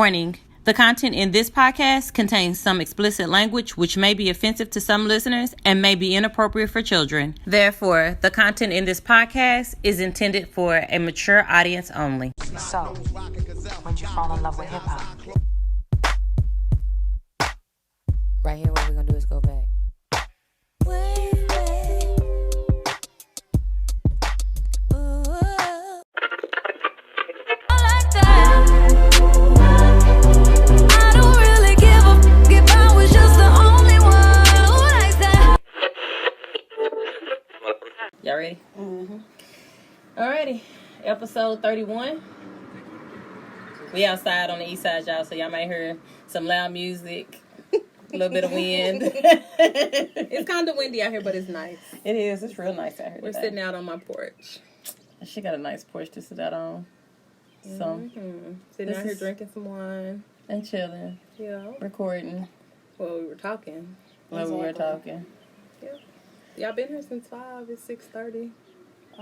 Warning. The content in this podcast contains some explicit language which may be offensive to some listeners and may be inappropriate for children. Therefore, the content in this podcast is intended for a mature audience only. So, when'd you fall in love with hip-hop? Right here, what we're gonna do is go back. Y'all ready? Mm-hmm. Alrighty. Episode 31. We outside on the east side, y'all, so y'all might hear some loud music, a little bit of wind. It's kind of windy out here, but it's nice. It is. It's real nice out here We're today. sitting out on my porch. She got a nice porch to sit out on. So, Sitting out here drinking some wine. And chilling. Yeah. Recording. Well, we were talking. While we were talking. Yeah. Y'all been here since 5. It's 6:30.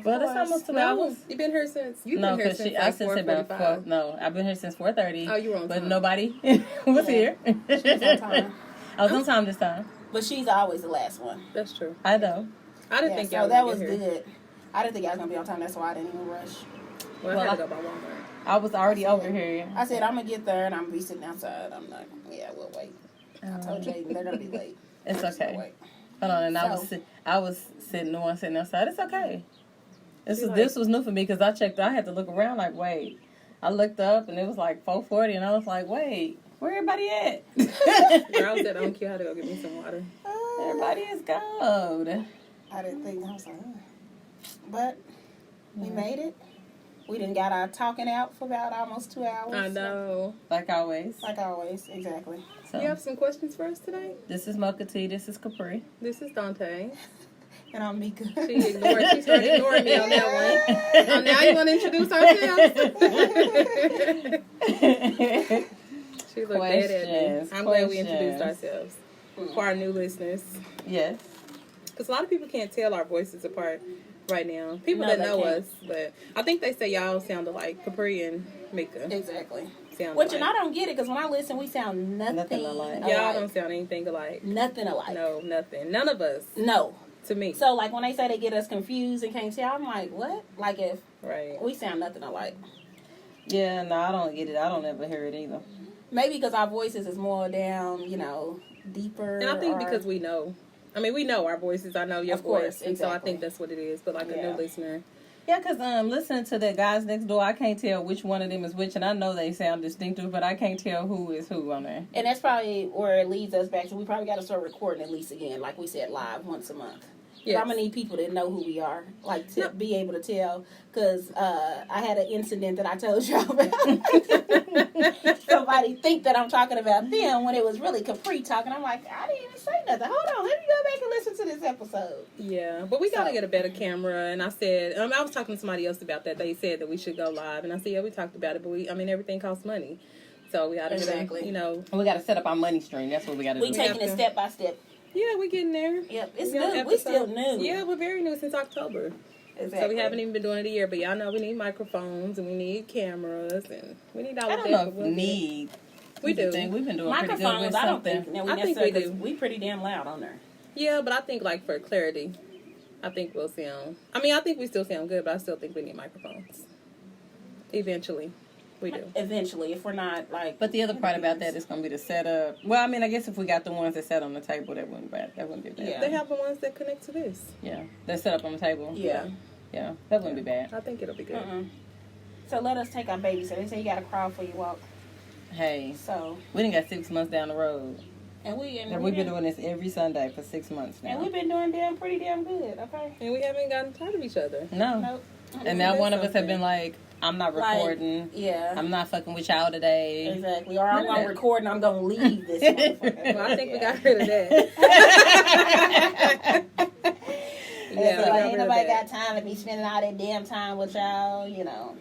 Well, that's almost 2 hours. You been here since? You've No, been here because since I like said about 4. No, I've been here since 4:30. Oh, you were on but time. Nobody was here. She was on time. I was on time this time. But she's always the last one. That's true. I know. I didn't think y'all so that was here. good. I didn't think I was going to be on time. That's why I didn't even rush. Well, I had to go by Walmart. I was already over here. I said, I'm going to get there and I'm going to be sitting outside. I'm like, yeah, we'll wait. I told Jaden they're going to be late. It's Just okay. wait. Hold on, and So- I was sitting the one sitting outside. It's okay. She like- This was new for me because I checked. I had to look around like, wait. I looked up and it was like 4:40, and I was like, wait, where everybody at? Girl said, I don't care how to go get me some water. Everybody is gone. I didn't think. I was like, But we made it. We done got our talking out for about almost 2 hours. I know. Like always. Like always. Exactly. So, You have some questions for us today? this is Mocha T. This is Capri. This is Dante. And I'm Mika. She started ignoring me on that one. So now you want to introduce ourselves? She looked dead at me. Questions, I'm glad we questions. introduced ourselves for our new listeners. Yes. Because a lot of people can't tell our voices apart right now. People No, that they know can't. us, but I think they say y'all sound alike. Capri and Mika Exactly. sound Which, alike. and I don't get it because when I listen, we sound nothing alike. Y'all don't sound anything alike. Nothing alike. No, nothing. None of us, No. to me. So, like, when they say they get us confused and can't tell, I'm like, what? Like, if Right. we sound nothing alike. Yeah, no, I don't get it. I don't ever hear it either. Maybe because our voices is more down, deeper. And I think or- because we know. I mean, we know our voices. I know your Of course, voice. And so I exactly. think that's what it is. But like a Yeah. new listener. Yeah, because listening to the guys next door, I can't tell which one of them is which, and I know they sound distinctive, but I can't tell who is who on there. And that's probably where it leads us back to we probably got to start recording at least again, like we said, live once a month. Yes. I'm going to need people to know who we are, like to be able to tell, because I had an incident that I told y'all about. Somebody think that I'm talking about them when it was really Capri talking. I'm like, I didn't even say nothing. Hold on, let me go back and listen to this episode. Yeah, but we got to get a better camera. And I said, I was talking to somebody else about that. They said that we should go live. And I said, yeah, we talked about it. But everything costs money. So we got to Exactly. get We got to set up our money stream. That's what we got to do. We taking it step by step. Yeah, we're getting there. Yep, it's We got new. We still new. Yeah, we're very new since October. Exactly. So we haven't even been doing it a year. But y'all know we need microphones and we need cameras and we need all I of don't that. know if we need. We do. We've been doing pretty good with Microphones, I don't something. think that we I think necessarily, we do. 'cause we pretty damn loud on there. Yeah, but I think like for clarity, I think we'll sound. I mean, I think we still sound good, but I still think we need microphones. Eventually, we do. Eventually, if we're not like. But the other part about that is going to be the setup. Well, I mean, I guess if we got the ones that sat on the table, that wouldn't be bad. Yeah. They have the ones that connect to this. Yeah, that set up on the table. Yeah. Yeah, that wouldn't be bad. I think it'll be good. So let us take our baby. So they say you got to crawl before you walk. Hey, So we done got 6 months down the road. and We've been doing this every Sunday for 6 months now. And we've been doing pretty damn good. Okay. And we haven't gotten tired of each other. No. Nope. And now one of us have been like, I'm not Like, recording. Yeah. I'm not fucking with y'all today. Exactly. Or I'm None of gonna that. record and I'm gonna leave this motherfucker. Well, I think we got rid of that. Yeah, we so got ain't rid of nobody that. got time to be spending all that damn time with y'all,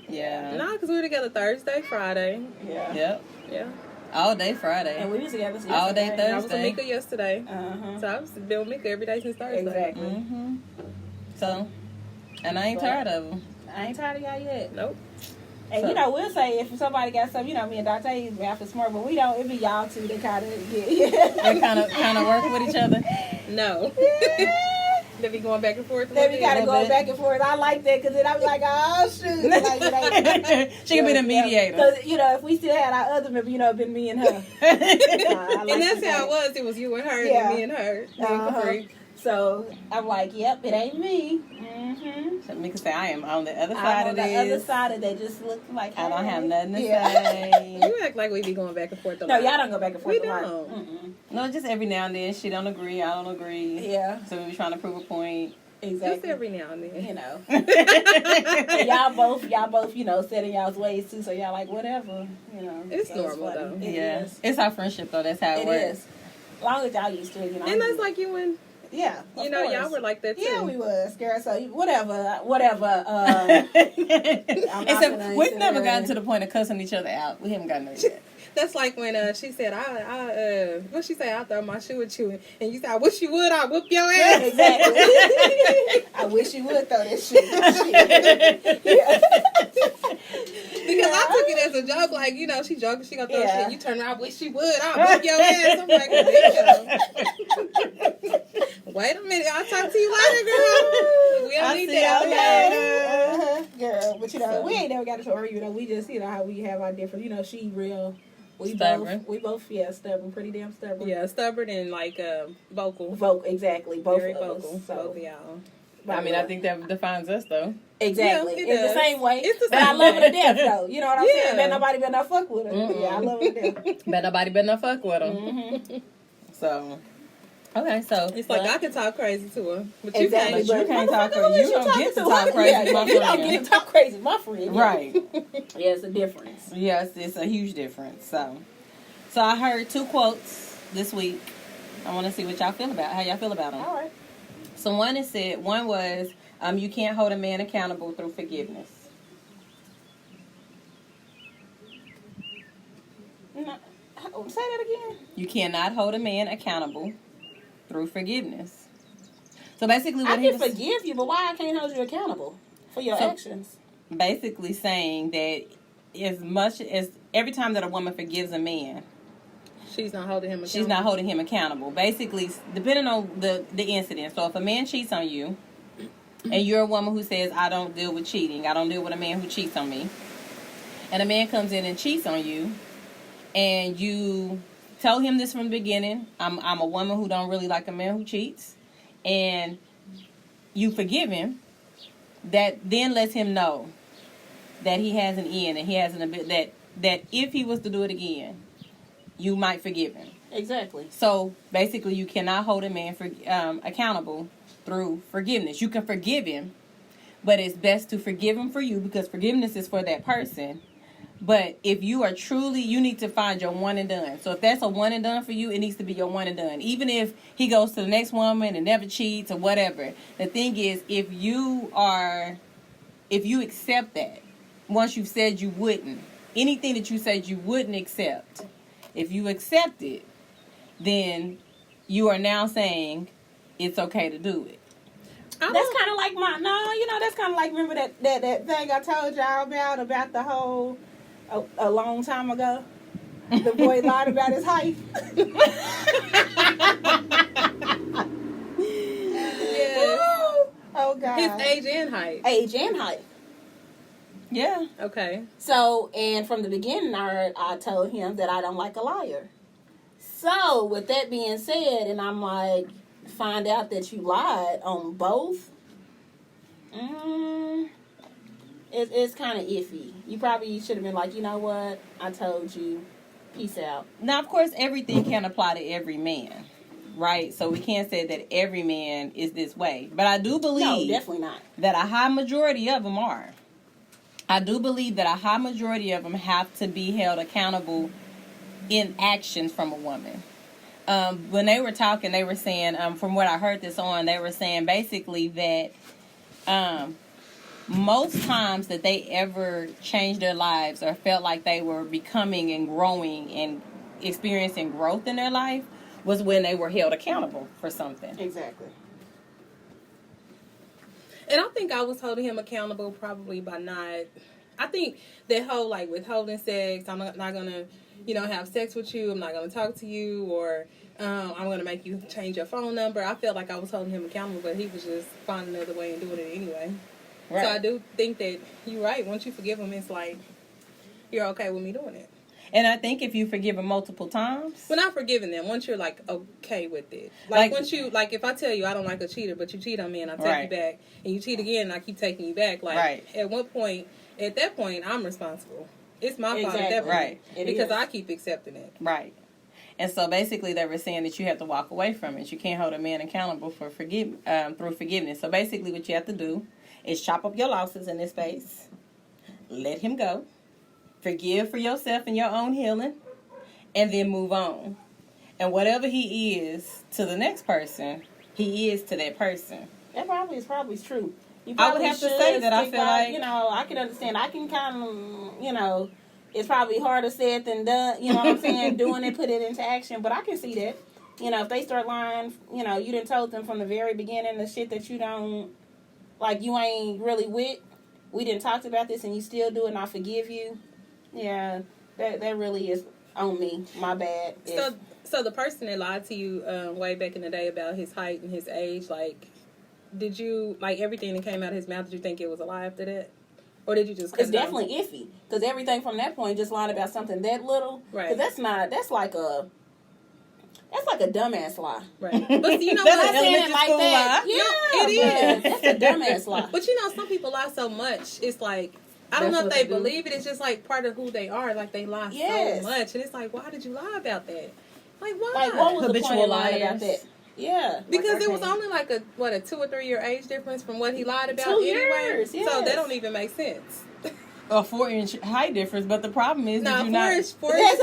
Yeah. No, because we were together Thursday, Friday. Yeah. Yep. Yeah. All day Friday. And we was together since All day yesterday. I was with Thursday. Mika yesterday. Uh-huh. So I was been with Mika every day since Thursday. Exactly. So, and I ain't tired of them. I ain't tired of y'all yet. Nope. And, you know, we'll say if somebody got something, you know, me and Dante after smart, but we don't, it be y'all two that kind of get. They kind of work with each other. No. They be going back and forth. Then we gotta go back and forth. I like that because then I be like, oh shoot, like, she can be the mediator. Because you know, if we still had our other member, you know, it'd been me and her. And that's how it was. It was you and her, and me and her. Capri. So I'm like, yep, it ain't me. So Mika say I am on the other I'm side on of the this. other side of that. Just look like I don't have hey. nothing to say. You act like we be going back and forth. No, y'all don't go back and forth. We don't. No, just every now and then. She don't agree. I don't agree. Yeah. So we be trying to prove a point. Exactly. Just every now and then. You know. y'all both, you know, set in y'all's ways too. So y'all like whatever, you know. It's so normal it's though. It is. It's our friendship though. That's how it works. Is. As long as y'all used to it, you know. And that's like you and yeah. you know, y'all were like that too. Yeah, we was, girl. So whatever. Except we've never gotten to the point of cussing each other out. We haven't gotten there yet. That's like when she said, what she say? I throw my shoe at you, and you said, I wish you would. I whoop your ass. Exactly. I wish you would throw that shit. Because I took it as a joke, like, you know, she joking, she gonna throw shit. You turn around, I wish she would. I'll whoop your ass. I'm like, damn. Wait a minute, I'll talk to you later, girl. We don't need that. Girl, but you know, we ain't never got into her, you know, we just, you know, how we have our different, you know, she real. Stubborn. We both, stubborn, pretty damn stubborn. Yeah, stubborn and like vocal. Exactly. Both Very of vocal. us, so. Both of y'all. I mean, I think that defines us though. Exactly. Yeah, it it's does. the same way. It's the But same I love her to way. death though. You know what I'm Yeah. saying? Bet nobody better not fuck with her. Yeah, I love her to death. Bet nobody better not fuck with them. So, okay, so It's like I can talk crazy to her, but Exactly. But you can't talk Motherfucker, crazy. who You is don't get to talking talk crazy, Yeah, my you don't friend. get to talk crazy, my friend. Right. Yeah, it's a difference. Yes, it's a huge difference. So I heard 2 quotes this week. I want to see what y'all feel about. How y'all feel about them? All right. So one was, you can't hold a man accountable through forgiveness. No, say that again. You cannot hold a man accountable through forgiveness. So basically, what I he can was forgive you, but why I can't hold you accountable for your actions? basically saying that as much as every time that a woman forgives a man, she's not holding him accountable. she's not holding him accountable. Basically, depending on the incident. So if a man cheats on you, and you're a woman who says, I don't deal with cheating, I don't deal with a man who cheats on me, and a man comes in and cheats on you, and you tell him this from the beginning, I'm a woman who don't really like a man who cheats, and you forgive him, that then lets him know that he has an end, and he has an ability, that if he was to do it again, you might forgive him. Exactly. So basically, you cannot hold a man for accountable through forgiveness. You can forgive him, but it's best to forgive him for you, because forgiveness is for that person. But if you are truly, you need to find your one and done. So if that's a one and done for you, it needs to be your one and done. Even if he goes to the next woman and never cheats or whatever. The thing is, if you accept that, once you've said you wouldn't, anything that you said you wouldn't accept, if you accept it, then you are now saying it's okay to do it. That's kind of like that's kind of like, remember that thing I told y'all about the whole, a long time ago? The boy lied about his height. Yes. Oh, God. His age and height. Age and height. Yeah. Okay. So, and from the beginning, I told him that I don't like a liar. So, with that being said, and I'm like, find out that you lied on both, it's kind of iffy. You probably should have been like, you know what? I told you. Peace out. Now, of course, everything can't apply to every man, right? So we can't say that every man is this way. But I do believe No, definitely not. that a high majority of them are. I do believe that a high majority of them have to be held accountable in actions from a woman. When they were talking, they were saying, from what I heard this on, they were saying basically that most times that they ever changed their lives or felt like they were becoming and growing and experiencing growth in their life was when they were held accountable for something. Exactly. And I think I was holding him accountable probably by not I think that whole like withholding sex, I'm not gonna, have sex with you. I'm not gonna talk to you, or I'm gonna make you change your phone number. I felt like I was holding him accountable, but he was just finding another way and doing it anyway. Right. So I do think that you're right. Once you forgive him, it's like you're okay with me doing it. And I think if you forgive them multiple times, well, not forgiving them. Once you're like okay with it, like once you like, if I tell you I don't like a cheater, but you cheat on me and I take you back, and you cheat again and I keep taking you back, like at what point? At that point, I'm responsible. It's my fault at that point, because I keep accepting it. Right. And so basically, they were saying that you have to walk away from it. You can't hold a man accountable for through forgiveness. So basically, what you have to do is chop up your losses in this space, let him go, forgive for yourself and your own healing, and then move on. And whatever he is to the next person, he is to that person. That probably is true. I would have to say that I feel like, I can understand. I can kind of, it's probably harder said than done. You know what I'm saying? Doing it, put it into action. But I can see that. If they start lying, you done told them from the very beginning the shit that you don't, like, you ain't really with. We didn't talk about this and you still do it and I forgive you. Yeah, that really is on me. My bad. So the person that lied to you way back in the day about his height and his age, like, did you, like, everything that came out of his mouth, did you think it was a lie after that? Or did you just... It's definitely iffy. Because everything from that point just lied about something that little. Right. Because that's like a dumbass lie. Right. But you know what? Saying it like that. Yeah, it is. That's a dumbass lie. But some people lie so much, it's like, I don't know if they believe it. It's just like part of who they are. Like, they lie so much. And it's like, why did you lie about that? Like, why? Like, what was the point of lying about that? Yeah. Because it was only like a 2 or 3 year age difference from what he lied about 2 anyway. years, yes. So that don't even make sense. A 4-inch height difference, but the problem is that you not... 4 inches.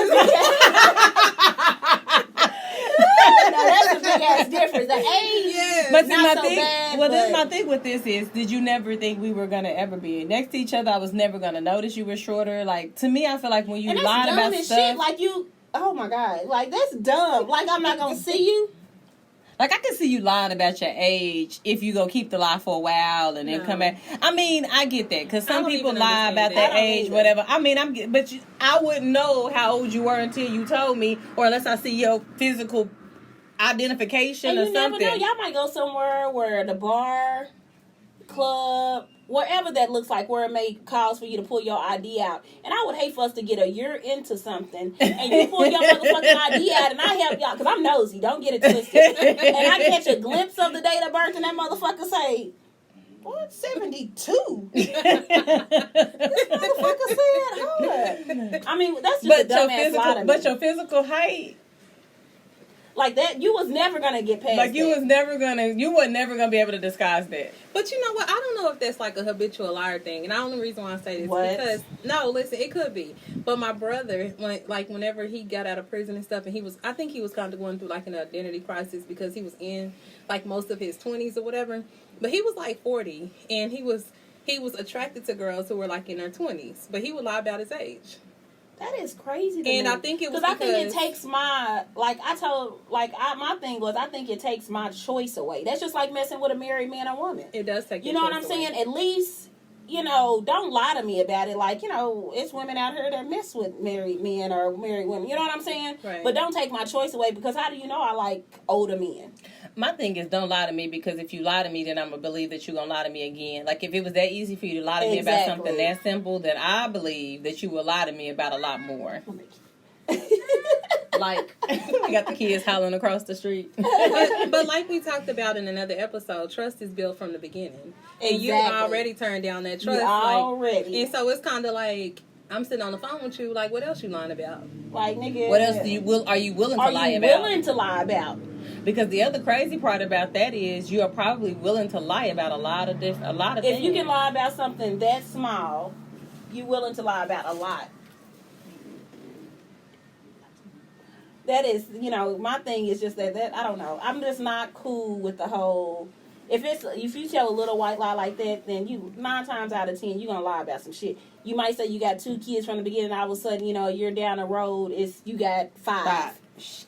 No, that's a big ass difference. The age, but not so bad. Well, this my thing with this is, did you never think we were gonna ever be next to each other? I was never gonna notice you were shorter. Like, to me, I feel like when you lied about stuff, shit, like you, oh my god, like that's dumb. Like, I'm not gonna see you. Like, I can see you lying about your age if you go keep the lie for a while and then come back. I mean, I get that, because some people lie about their age, whatever. I mean, I wouldn't know how old you were until you told me, or unless I see your physical identification or something. And you never know. Y'all might go somewhere where the bar, club, wherever that looks like, where it may cause for you to pull your ID out. And I would hate for us to get a year into something and you pull your motherfucking ID out and I help y'all, because I'm nosy, don't get it twisted. And I catch a glimpse of the date of birth and that motherfucker say, what, 72? This motherfucker said, hold. I mean, that's just a dumbass lie to me. But your physical height... Like that, you was never gonna get past. Like, you were never gonna be able to disguise that. But you know what? I don't know if that's like a habitual liar thing. And the only reason why I say this is because listen, it could be. But my brother, whenever he got out of prison and stuff, and I think he was kind of going through like an identity crisis because he was in like most of his 20s or whatever. But he was like 40, and he was attracted to girls who were like in their 20s. But he would lie about his age. That is crazy to me. And I think it was because... I think it takes my... my thing was, I think it takes my choice away. That's just like messing with a married man or woman. It does take your choice away. You know what I'm saying? At least, don't lie to me about it. Like, it's women out here that mess with married men or married women. You know what I'm saying? Right. But don't take my choice away, because how do you know I like older men? My thing is, don't lie to me, because if you lie to me, then I'm going to believe that you're going to lie to me again. Like, if it was that easy for you to lie to me about something that simple, then I believe that you will lie to me about a lot more. Like, I got the kids howling across the street. But like we talked about in another episode, trust is built from the beginning. And you already turned down that trust. Already. And so it's kind of like, I'm sitting on the phone with you, like, what else you lying about? Like, nigga. What else are you willing to lie about? Are you willing to lie about? Because the other crazy part about that is you are probably willing to lie about a lot of things. If you can lie about something that small, you're willing to lie about a lot. That is, my thing is just that I don't know. I'm just not cool with the whole... If you tell a little white lie like that, then 9 times out of 10, you're going to lie about some shit. You might say you got 2 kids from the beginning, all of a sudden, you're down the road, you got 5.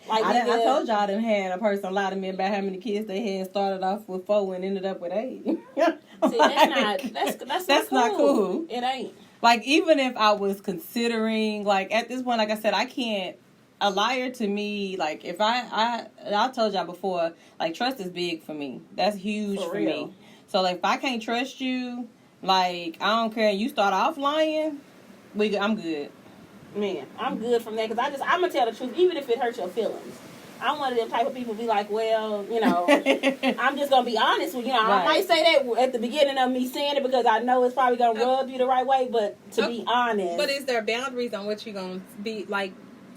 Like, I told y'all I done had a person lie to me about how many kids they had, started off with 4 and ended up with 8. See, that's not cool. Not cool. It ain't. like, even if I was considering, like, at this point, like I said, I can't. A liar to me, like, if I told y'all before, like, trust is big for me. That's huge for me. So, like, if I can't trust you, like, I don't care. You start off lying, I'm good. Man, I'm good from that because I'm gonna tell the truth, even if it hurts your feelings. I'm one of them type of people be like, well, you know, I'm just gonna be honest with you. Know, I might say that at the beginning of me saying it because I know it's probably gonna rub you the right way, but to be honest. But is there boundaries on what you're gonna be like?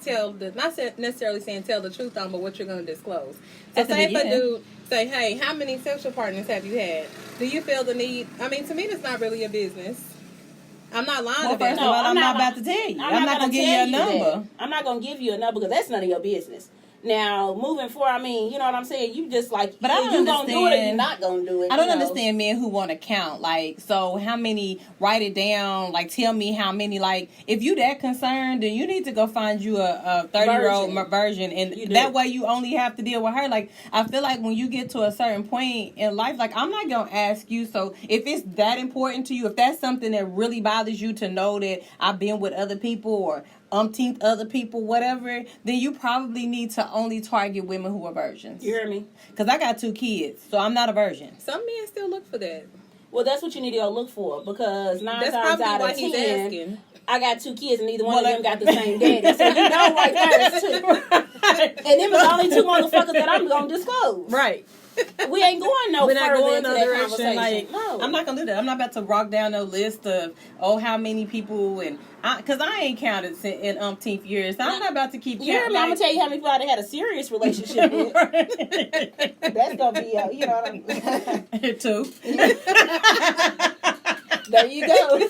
Not necessarily saying tell the truth on, but what you're going to disclose. So say if a dude say, hey, how many sexual partners have you had? Do you feel the need? I mean, to me, that's not really a business. I'm not lying about it. First of all, I'm not about to tell you. I'm not going to give you a number. I'm not going to give you a number because that's none of your business. Now, moving forward, I mean, you know what I'm saying? You just like, but I don't you going to do it or you're not going to do it. I don't understand men who want to count. Like, so how many, write it down, like, tell me how many, like, if you that concerned, then you need to go find you a 30-year-old virgin. And that way you only have to deal with her. Like, I feel like when you get to a certain point in life, like, I'm not going to ask you. So if it's that important to you, if that's something that really bothers you to know that I've been with other people or umpteenth other people, whatever, then you probably need to only target women who are virgins. You hear me? Because I got 2 kids, so I'm not a virgin. Some men still look for that. Well, that's what you need to go look for because 9 that's times out of 10, asking. I got 2 kids and neither one of them got the same daddy. So you know right there is 2. And them is only 2 motherfuckers that I'm going to disclose. Right. We ain't going no further going into no that direction. conversation. Like, no. I'm not going to do that. I'm not about to rock down no list of, how many people, and because I ain't counted in umpteenth years. So I'm not about to keep counting. I'm going to tell you how many people I had a serious relationship with. That's going to be, you know what I'm 2. There you go. 2.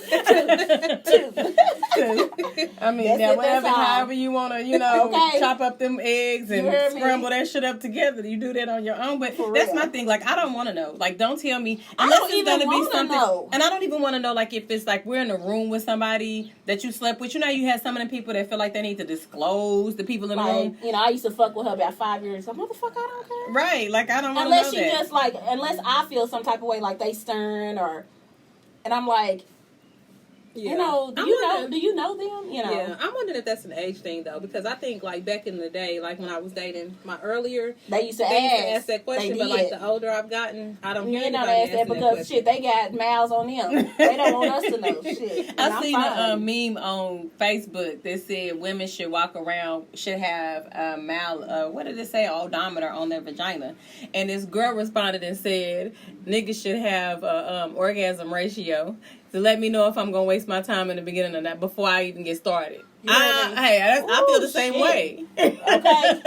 I mean, now whatever, however you want to, chop up them eggs and scramble that shit up together. You do that on your own. But that's my thing. Like, I don't want to know. Like, don't tell me. Unless it's going to be something. Know. And I don't even want to know, like, if it's like we're in a room with somebody that you slept with. You know, you have some of the people that feel like they need to disclose the people in the room. You know, I used to fuck with her about 5 years. So, motherfucker, I don't care. Right. Like, I don't want to know that. Unless I feel some type of way, like they stern or. And I'm like, do you know them? You know? Yeah, I'm wondering if that's an age thing though, because I think like back in the day, like when I was dating my earlier, they used to ask that question. But like the older I've gotten, I don't hear anybody ask that because shit, they got mouths on them. They don't want us to know shit. I seen a meme on Facebook that said women should have a what did it say? Odometer on their vagina, and this girl responded and said niggas should have a orgasm ratio to let me know if I'm gonna waste my time in the beginning of that before I even get started. I feel the same way. Okay.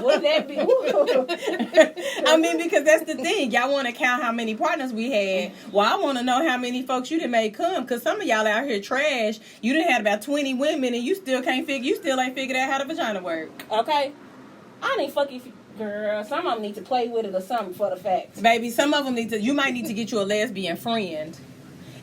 Would that be? I mean, because that's the thing. Y'all want to count how many partners we had. Well, I want to know how many folks you done made come. Because some of y'all out here trash. You done had about 20 women and you still ain't figured out how the vagina work. Okay. I ain't fucking... Girl, some of them need to play with it or something for the facts. Baby, some of them you might need to get you a lesbian friend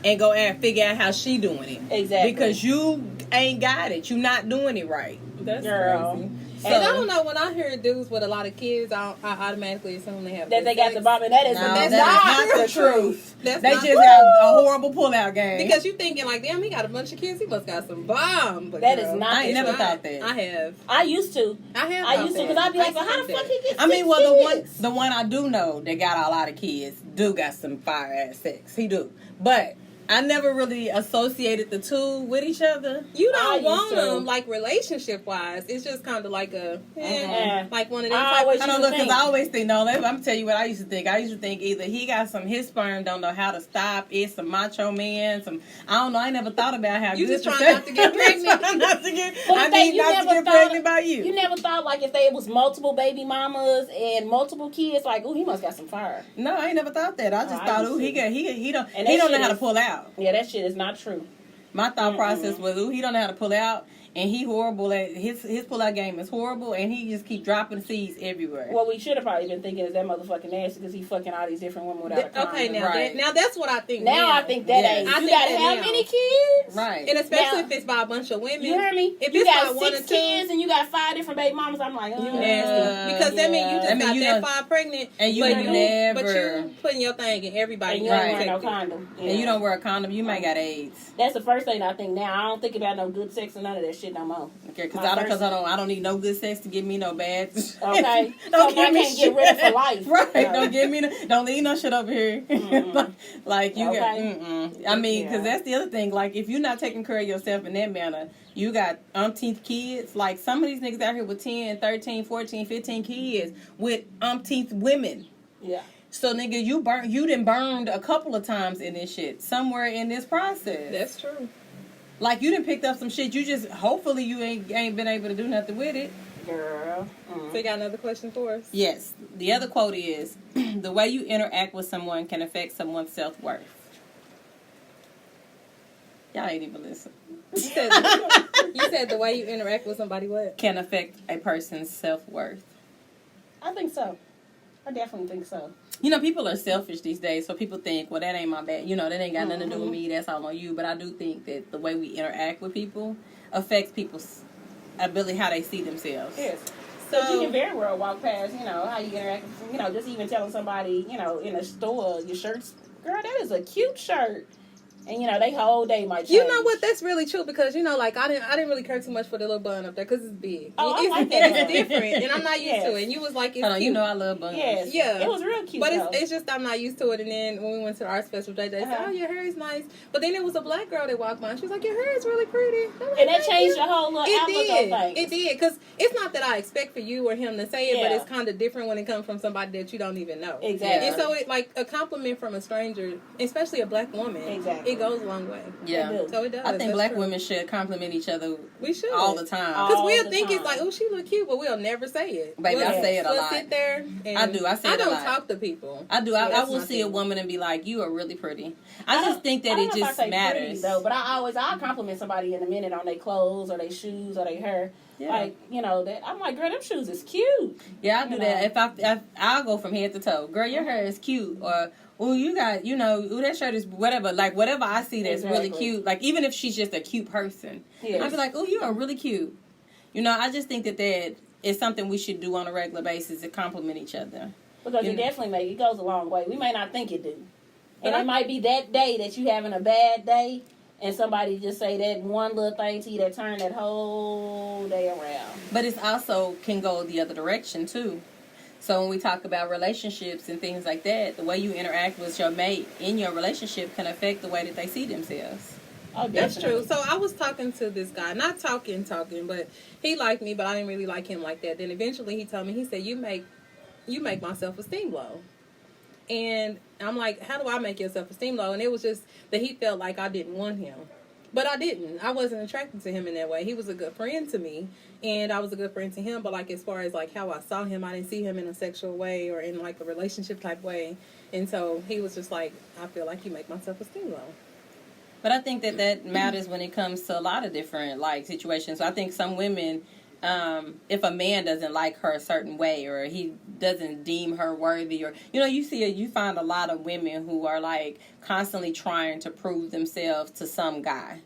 and go and figure out how she doing it. Exactly. Because you ain't got it. You not doing it right. That's crazy. So, and I don't know, when I hear dudes with a lot of kids, I automatically assume they have that they got the bomb, and that's not the truth. They just have a horrible pullout game. Because you thinking like, damn, he got a bunch of kids, he must got some bomb. But that is not. I ain't never thought that. I have. I used to because I'd be like, well, how the fuck he get? I mean, well, the one I do know that got a lot of kids do got some fire ass sex. He do, but I never really associated the two with each other. You don't want them like relationship wise. It's just kind of like like one of them. I don't know, because I always think, no, I'm gonna tell you what I used to think. I used to think either he got his sperm don't know how to stop. It's some macho man. I don't know. I never thought about how you just trying not to get pregnant. not to get pregnant by you. You never thought like if there was multiple baby mamas and multiple kids, like, he must got some fire. No, I ain't never thought that. I just thought, he don't know how to pull out. Yeah, that shit is not true. My thought process was, he don't know how to pull out, and he horrible at his pull-out game is horrible, and he just keep dropping seeds everywhere. What we should have probably been thinking is that motherfucking nasty because he fucking all these different women without a condom. Okay, now Right. now that's what I think. Now I think that Yes. age. I You think got that how now. many kids? Right. And especially Now- if it's by a bunch of women. You hear me? If You it's got by one or 6 two, kids and you got 5 different baby mamas. I'm like, you nasty. Because that means you just That mean got you that done- 5 pregnant, and you but never- but you putting your thing in everybody. And you ain't wearing no protected. condom. And you don't wear a condom, you might got AIDS. That's the first thing I think now. I don't think about no good sex and none of that shit no more. Okay, because My first- I don't need no good sex to give me no bad. Okay, Don't so give I me can't shit. get rid of for life. Right? No. Don't give me don't leave no shit over here. like you got. Okay. I mean, because Yeah. that's the other thing. Like if you're not taking care of yourself in that manner, you got umpteenth kids. Like some of these niggas out here with 10, 13, 14, 15 kids with umpteenth women. Yeah. So nigga, you done burned a couple of times in this shit somewhere in this process. That's true. Like you done picked up some shit. You just hopefully you ain't been able to do nothing with it. Girl. So you got another question for us? Yes. The other quote is, the way you interact with someone can affect someone's self-worth. Y'all ain't even listen. You said the way you interact with somebody what? Can affect a person's self-worth. I think so. I definitely think so. You know, people are selfish these days, so people think, well, that ain't my bad. You know, that ain't got nothing to do with me. That's all on you. But I do think that the way we interact with people affects people's ability, how they see themselves. Yes. So you can very well walk past, how you interact, just even telling somebody, in a store, your shirt's, girl, that is a cute shirt. And, they whole day might change. You know what? That's really true because like I didn't really care too much for the little bun up there because it's big. Oh, I it's, like that. it's different, and I'm not used to it. And you was like, it's Hold on, cute. you know I love buns. Yes. Yeah. It was real cute, But though. it's just I'm not used to it. And then when we went to the arts festival, JJ said, "Oh, your hair is nice." But then it was a black girl that walked by, and she was like, "Your hair is really pretty." I'm like, And that "Thank changed you." your whole little outlook on things. It did because it's not that I expect for you or him to say it, but Yeah. it's kind of different when it comes from somebody that you don't even know. Exactly. And so it like a compliment from a stranger, especially a black woman. Exactly. It goes a long way. Yeah. It do. So it does. I think That's black true. women should compliment each other We should all the time. All because we'll the think it's time. like, oh, she look cute, but we'll never say it. Baby, we'll, I say it a we'll lot. sit there. And I do. I say it a don't lot. talk to people. I do. Yeah, I that's will my see a thing. woman and be like, you are really pretty. I just think that I don't it know if I just say matters. pretty, though, but I'll compliment somebody in a minute on their clothes or their shoes or their hair. Yeah. Like, that I'm like, girl, them shoes is cute. Yeah, I do You that. know. If I'll go from head to toe. Girl, your hair is cute. Or, oh, you got, ooh, that shirt is whatever. Like, whatever I see that's really Exactly. cute. Like, even if she's just a cute person. Yes. I'd be like, oh, you are really cute. I just think that is something we should do on a regular basis to compliment each other. Because You it know. definitely it goes a long way. We may not think it do. But And I- it might be that day that you having a bad day and somebody just say that one little thing to you that turn that whole day around. But it's also can go the other direction, too. So when we talk about relationships and things like that, the way you interact with your mate in your relationship can affect the way that they see themselves. Oh, That's definitely. true. So I was talking to this guy, not talking, but he liked me, but I didn't really like him like that. Then eventually he told me, he said, you make my self-esteem low. And I'm like, how do I make your self-esteem low? And it was just that he felt like I didn't want him. But I didn't. I wasn't attracted to him in that way. He was a good friend to me, and I was a good friend to him. But like as far as like how I saw him, I didn't see him in a sexual way or in like a relationship type way. And so he was just like, I feel like you make my self-esteem low. But I think that matters when it comes to a lot of different like situations. So I think some women, if a man doesn't like her a certain way or he doesn't deem her worthy, or you find a lot of women who are like constantly trying to prove themselves to some guy.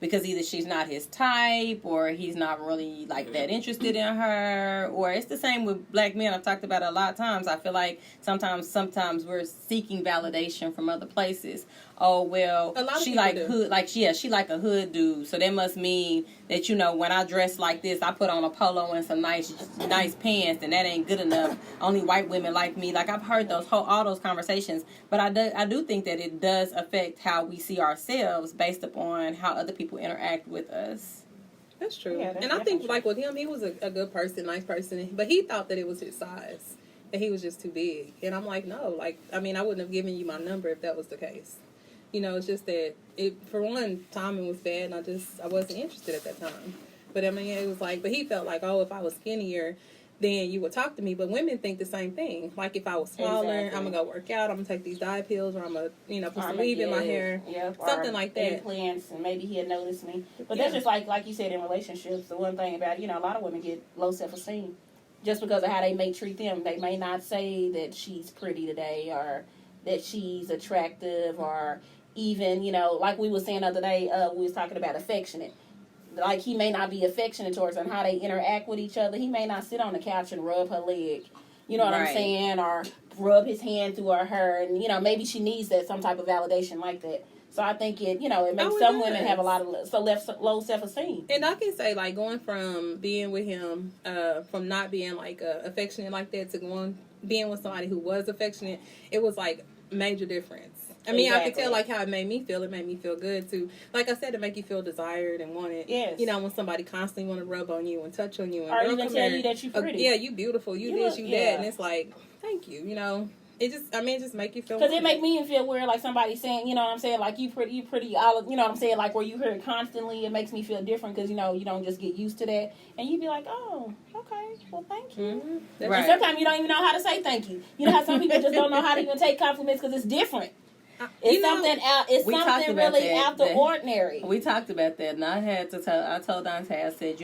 Because either she's not his type or he's not really like that interested in her, or it's the same with black men. I've talked about it a lot of times. I feel like sometimes we're seeking validation from other places. Oh, well, A lot of she people like do. hood, she like a hood dude. So that must mean that, when I dress like this, I put on a polo and some nice pants, and that ain't good enough. Only white women like me. Like I've heard all those conversations, but I do think that it does affect how we see ourselves based upon how other people interact with us. That's true. Yeah, that's and I think definitely like with him, he was a good person, nice person, but he thought that it was his size, that he was just too big. And I'm like, no, I wouldn't have given you my number if that was the case. It's just that for one, timing was bad, and I wasn't interested at that time. But it was like, but he felt like, oh, if I was skinnier, then you would talk to me. But women think the same thing. Like if I was smaller, Exactly. I'm gonna go work out. I'm gonna take these diet pills, or I'm gonna, put some I'ma weave in my get- hair, yep, something or like that. implants, and maybe he'll notice me. But Yeah. that's just like you said in relationships. The one thing about a lot of women get low self-esteem just because of how they may treat them. They may not say that she's pretty today or that she's attractive, or even like we were saying the other day. We was talking about affectionate. Like he may not be affectionate towards her and how they interact with each other. He may not sit on the couch and rub her leg. You know what I'm Right. saying? Or rub his hand through her, and maybe she needs that, some type of validation like that. So I think it makes Oh, it some women does. have a lot of low self-esteem. And I can say, like, going from being with him, from not being like affectionate like that to being with somebody who was affectionate, it was like major difference. I mean, I could Exactly. tell like how it made me feel. It made me feel good too. Like I said, to make you feel desired and wanted. Yes. When somebody constantly want to rub on you and touch on you and Or girl, even come tell here. you that you pretty. Yeah, you beautiful. You this, look- you yeah. that, and it's like, thank you. It just make you feel. Because it wanted. make me feel weird, like somebody saying, you know what I'm saying, like you pretty, all, you know what I'm saying, like where you hear it constantly, it makes me feel different because, you don't just get used to that. And you be like, oh, okay, well, thank you. Mm-hmm. And Right. sometimes you don't even know how to say thank you. You know how some people just don't know how to even take compliments because it's different. It's something out. It's we talked something about really that. out the ordinary. We talked about that, and I told Dante, I said,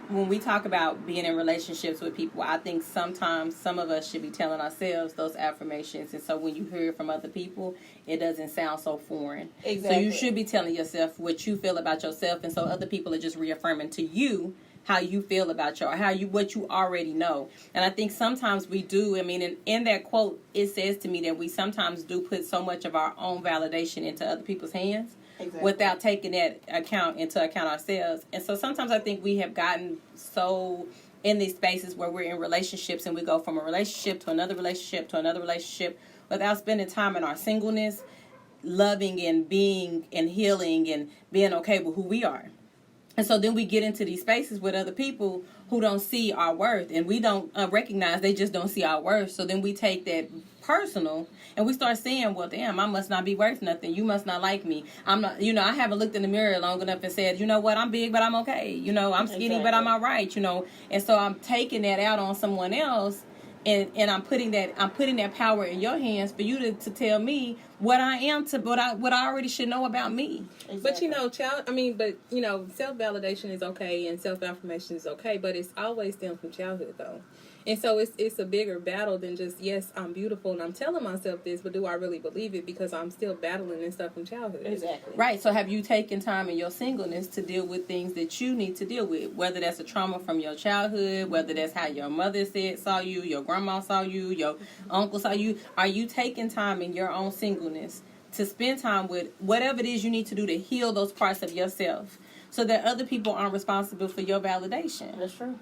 when we talk about being in relationships with people, I think sometimes some of us should be telling ourselves those affirmations. And so when you hear it from other people, it doesn't sound so foreign. Exactly. So you should be telling yourself what you feel about yourself. And so other people are just reaffirming to you how you feel about what you already know. And I think sometimes we do. I mean, in that quote, it says to me that we sometimes do put so much of our own validation into other people's hands. Exactly. Without taking that into account ourselves. And so sometimes I think we have gotten so in these spaces where we're in relationships and we go from a relationship to another relationship to another relationship without spending time in our singleness, loving and being and healing and being okay with who we are. And so then we get into these spaces with other people who don't see our worth, and we don't recognize they just don't see our worth. So then we take that personal, and we start saying, well, damn, I must not be worth nothing. You must not like me. I'm not, I haven't looked in the mirror long enough and said, you know what, I'm big, but I'm okay. I'm skinny, but I'm all right, And so I'm taking that out on someone else. And I'm putting that power in your hands for you to tell me what I am what I already should know about me. Exactly. But self validation is okay and self affirmation is okay, but it's always stemmed from childhood though. And so it's a bigger battle than just, yes, I'm beautiful and I'm telling myself this, but do I really believe it because I'm still battling and stuff from childhood. Exactly. Right. So have you taken time in your singleness to deal with things that you need to deal with, whether that's a trauma from your childhood, whether that's how your mother saw you, your grandma saw you, your uncle saw you? Are you taking time in your own singleness to spend time with whatever it is you need to do to heal those parts of yourself so that other people aren't responsible for your validation? That's true.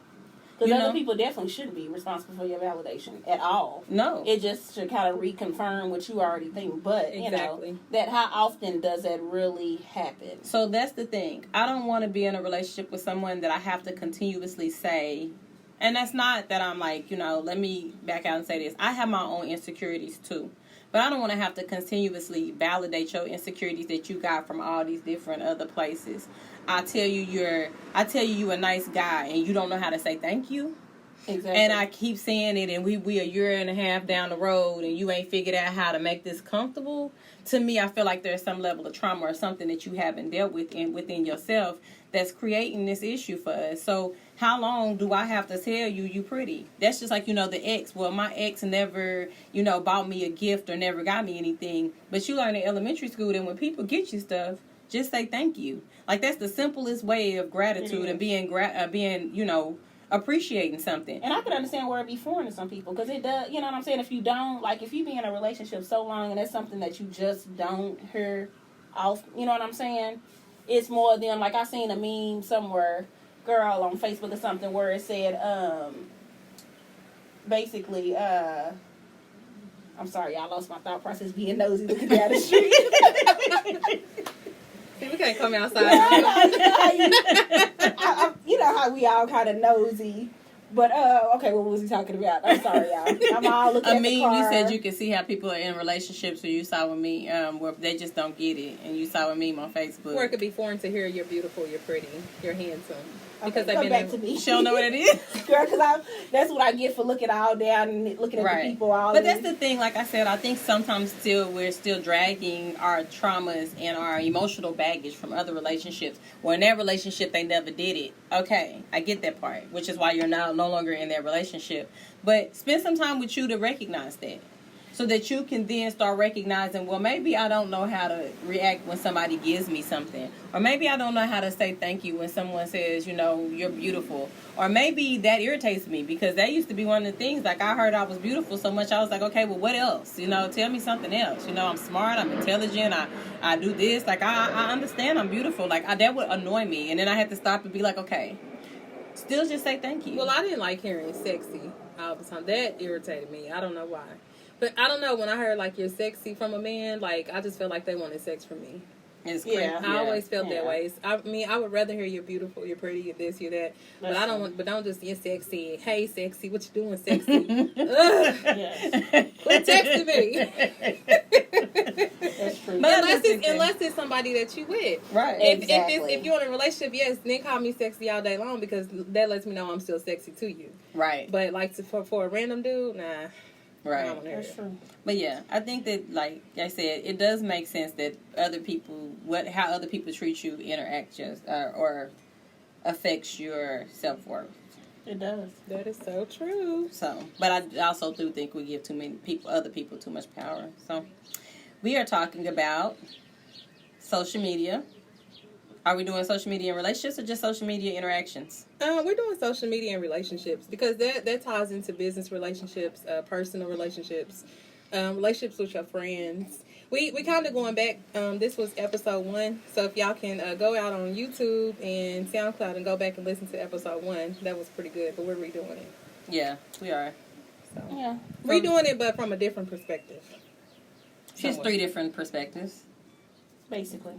Because other people definitely shouldn't be responsible for your validation at all. No. It just should kind of reconfirm what you already think. But, Exactly. That how often does that really happen? So that's the thing. I don't want to be in a relationship with someone that I have to continuously say, and that's not that I'm like, let me back out and say this. I have my own insecurities too. But I don't want to have to continuously validate your insecurities that you got from all these different other places. I tell you you're a nice guy and you don't know how to say thank you. Exactly. And I keep saying it, and we a year and a half down the road and you ain't figured out how to make this comfortable. To me, I feel like there's some level of trauma or something that you haven't dealt with within yourself that's creating this issue for us. So how long do I have to tell you pretty? That's just like, the ex. Well, my ex never, bought me a gift or never got me anything. But you learn in elementary school that when people get you stuff, just say thank you. Like, that's the simplest way of gratitude and being appreciating something. And I can understand where it be foreign to some people, because it does, you know what I'm saying? If you don't, like, if you be in a relationship so long and that's something that you just don't hear off, you know what I'm saying? It's more than, like, I seen a meme somewhere, girl on Facebook or something, where it said, basically, I'm sorry, I lost my thought process being nosy looking down the street. See, we can't come outside. You know how we all kind of nosy. But, okay, what was he talking about? I'm sorry, y'all. I'm all looking at the car. You said you can see how people are in relationships, or you saw with me, where they just don't get it. And you saw a meme on Facebook. Or it could be foreign to hear you're beautiful, you're pretty, you're handsome. because they've come been back to me. She don't know what it is. Girl, because that's what I get for looking all down and looking at the people all But day. that's the thing, like I said, I think sometimes we're still dragging our traumas and our emotional baggage from other relationships. Well, in that relationship, they never did it. Okay, I get that part, which is why you're now no longer in that relationship. But spend some time with you to recognize that. So that you can then start recognizing, well, maybe I don't know how to react when somebody gives me something. Or maybe I don't know how to say thank you when someone says, you're beautiful. Or maybe that irritates me because that used to be one of the things. Like, I heard I was beautiful so much, I was like, okay, well, what else? Tell me something else. I'm smart, I'm intelligent, I do this. Like, I understand I'm beautiful. Like, that would annoy me. And then I had to stop and be like, okay, still just say thank you. Well, I didn't like hearing sexy all the time. That irritated me. I don't know why. But I don't know, when I heard, like, you're sexy from a man, like, I just felt like they wanted sex from me. It's crazy. Yeah. I always felt that way. I mean, I would rather hear you're beautiful, you're pretty, you're this, you're that. But I don't want, but don't just, you're sexy. Hey, sexy, what you doing, sexy? Ugh. Yes. Quit texting me. That's true. Unless it's somebody that you with. Right. Exactly. If you're in a relationship, yes, then call me sexy all day long because that lets me know I'm still sexy to you. Right. But, like, for a random dude, nah. I don't wanna hear That's it. true. But yeah, I think that, like I said, it does make sense that how other people treat you interacts or affects your self-worth. It does. That is so true. So, but I also do think we give other people too much power. So, we are talking about social media. Are we doing social media in relationships or just social media interactions? We're doing social media and relationships because that ties into business relationships, personal relationships, relationships with your friends. We kind of going back. This was episode 1, so if y'all can go out on YouTube and SoundCloud and go back and listen to episode 1, that was pretty good. But we're redoing it. Yeah, we are. So Yeah. redoing it, but from a different perspective. She's 3 different perspectives. Basically.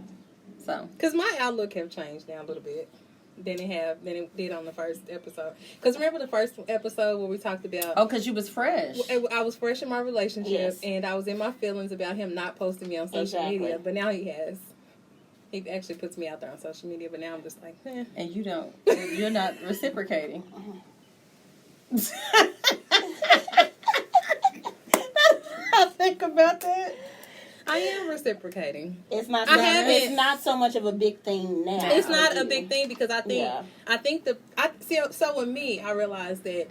So, Because my outlook have changed now a little bit than it did on the first episode. Because remember the first episode where we talked about... oh, because you was fresh. I was fresh in my relationship, Yes. and I was in my feelings about him not posting me on social Exactly. media. But now he has. He actually puts me out there on social media, but now I'm just like, eh. And you're not reciprocating. I think about that. I am reciprocating. It's not. I haven't- It's not so much of a big thing now. It's not a big thing because I think Yeah. so with me, I realize that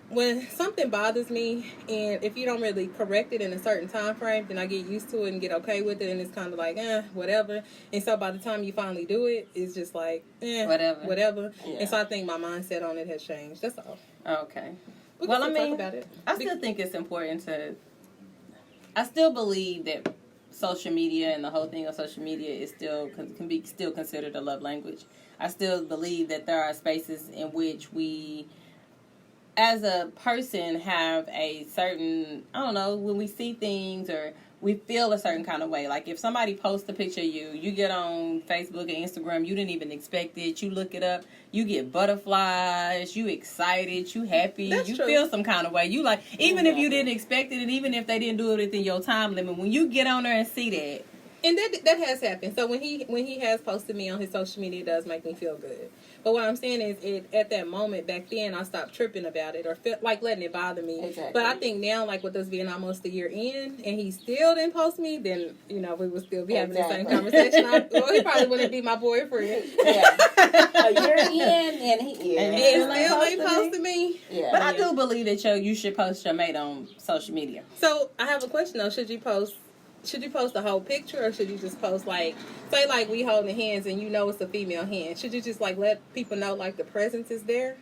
when something bothers me, and if you don't really correct it in a certain time frame, then I get used to it and get okay with it, and it's kind of like, whatever. And so by the time you finally do it, it's just like, whatever. Yeah. And so I think my mindset on it has changed. That's all. Okay. We can Well, still I mean, talk about it. I still think it's important I still believe that social media and the whole thing of social media is can be still considered a love language. I still believe that there are spaces in which we, as a person, have a certain, I don't know, when we see things or we feel a certain kind of way. Like if somebody posts a picture of you get on Facebook and Instagram, you didn't even expect it, you look it up, you get butterflies, you excited, you happy, That's you true. feel some kind of way. You like, even if you didn't expect it and even if they didn't do it within your time limit, when you get on there and see that. And that has happened. So when he has posted me on his social media, it does make me feel good. But what I'm saying is, at that moment back then, I stopped tripping about it or felt like letting it bother me. Exactly. But I think now, like with us being almost a year in, and he still didn't post me, then we would still be having the same conversation. He probably wouldn't be my boyfriend. Yeah. A year in, and he And still ain't posted me. Yeah. But I do believe that you should post your mate on social media. So I have a question though: Should you post the whole picture, or should you just post say we holding hands and it's a female hand? Should you just let people know the presence is there,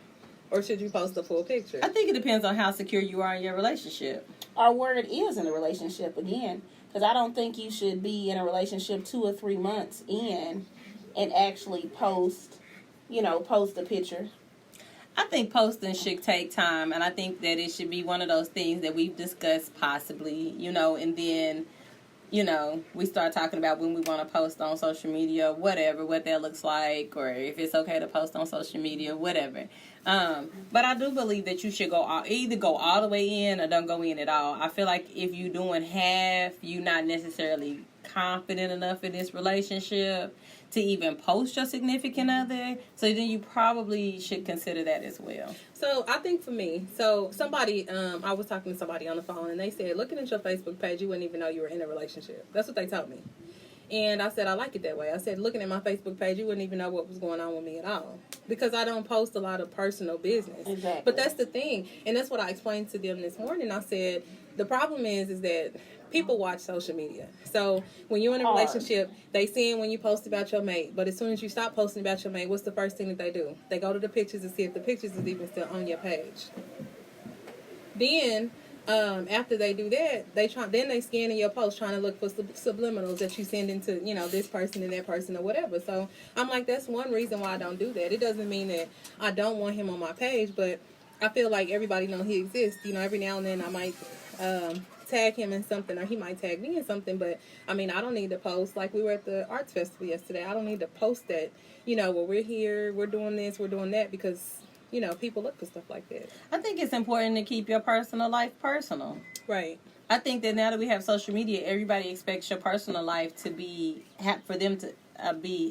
or should you post the full picture? I think it depends on how secure you are in your relationship. Or where it is in the relationship again. Because I don't think you should be in a relationship 2 or 3 months in and actually post a picture. I think posting should take time, and I think that it should be one of those things that we've discussed possibly, and then, we start talking about when we want to post on social media, whatever, what that looks like, or if it's okay to post on social media, whatever. But I do believe that you should either go all the way in or don't go in at all. I feel like if you're doing half, you're not necessarily confident enough in this relationship to even post your significant other. So then you probably should consider that as well. So I think for me, so somebody, I was talking to somebody on the phone, and they said, looking at your Facebook page, you wouldn't even know you were in a relationship. That's what they told me. And I said, I like it that way. I said, looking at my Facebook page, you wouldn't even know what was going on with me at all. Because I don't post a lot of personal business. Exactly. But that's the thing. And that's what I explained to them this morning. I said, the problem is that people watch social media. So when you're in a relationship, they seeing when you post about your mate. But as soon as you stop posting about your mate, what's the first thing that they do? They go to the pictures and see if the pictures is even still on your page. Then... after they do that, they scan in your post trying to look for subliminals that you send into, this person and that person or whatever. So I'm like, that's one reason why I don't do that. It doesn't mean that I don't want him on my page, but I feel like everybody knows he exists. Every now and then I might tag him in something, or he might tag me in something, but I mean, I don't need to post. Like we were at the arts festival yesterday. I don't need to post that, well, we're here, we're doing this, we're doing that, because people look for stuff like that. I think it's important to keep your personal life personal. Right. I think that now that we have social media, everybody expects your personal life to for them to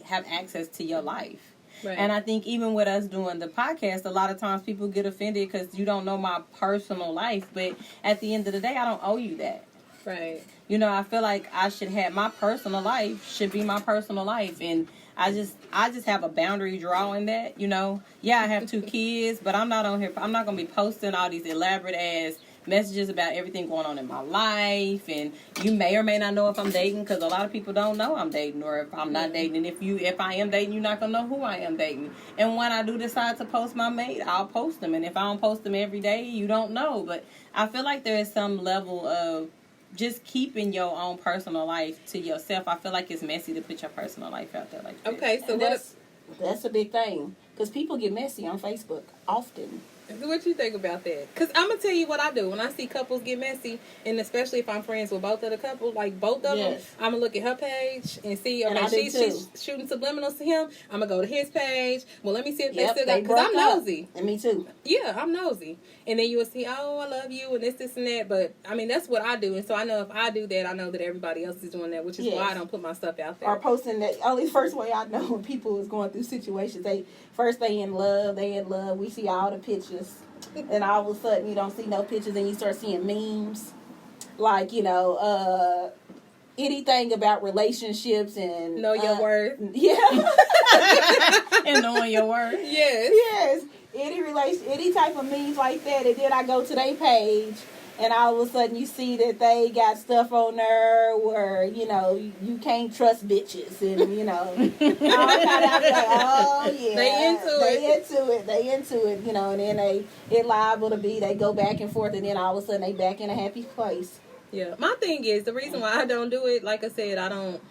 have access to your life. Right. And I think even with us doing the podcast, a lot of times people get offended because you don't know my personal life. But at the end of the day, I don't owe you that. Right. I feel like I should have my personal life should be my personal life, and I just have a boundary drawing that, Yeah, I have 2 kids, but I'm not on here. I'm not going to be posting all these elaborate ass messages about everything going on in my life. And you may or may not know if I'm dating, because a lot of people don't know I'm dating or if I'm not dating. And if I am dating, you're not going to know who I am dating. And when I do decide to post my mate, I'll post them. And if I don't post them every day, you don't know. But I feel like there is some level of just keeping your own personal life to yourself. I feel like it's messy to put your personal life out there like that. Okay, so that's a big thing. Because people get messy on Facebook often. What you think about that? Because I'm going to tell you what I do. When I see couples get messy, and especially if I'm friends with both of the couple, like both of them, I'm going to look at her page and see, okay, she's shooting subliminals to him. I'm going to go to his page. Well, let me see if they still got, because I'm nosy. And me too. Yeah, I'm nosy. And then you will see, oh, I love you, and this, and that. But, I mean, that's what I do. And so I know if I do that, I know that everybody else is doing that, which is why I don't put my stuff out there. Or posting that. Only first way I know when people is going through situations, they in love, we see all the pictures. And all of a sudden, you don't see no pictures, and you start seeing memes. Like, anything about relationships and... Know your worth. Yeah. And knowing your worth. Yes. Any type of memes like that. And then I go to their page, and all of a sudden you see that they got stuff on there where, you can't trust bitches. And, all kind of like, oh, yeah. They into it, and then it liable to be, they go back and forth, and then all of a sudden they back in a happy place. Yeah. My thing is, the reason why I don't do it, like I said, I don't,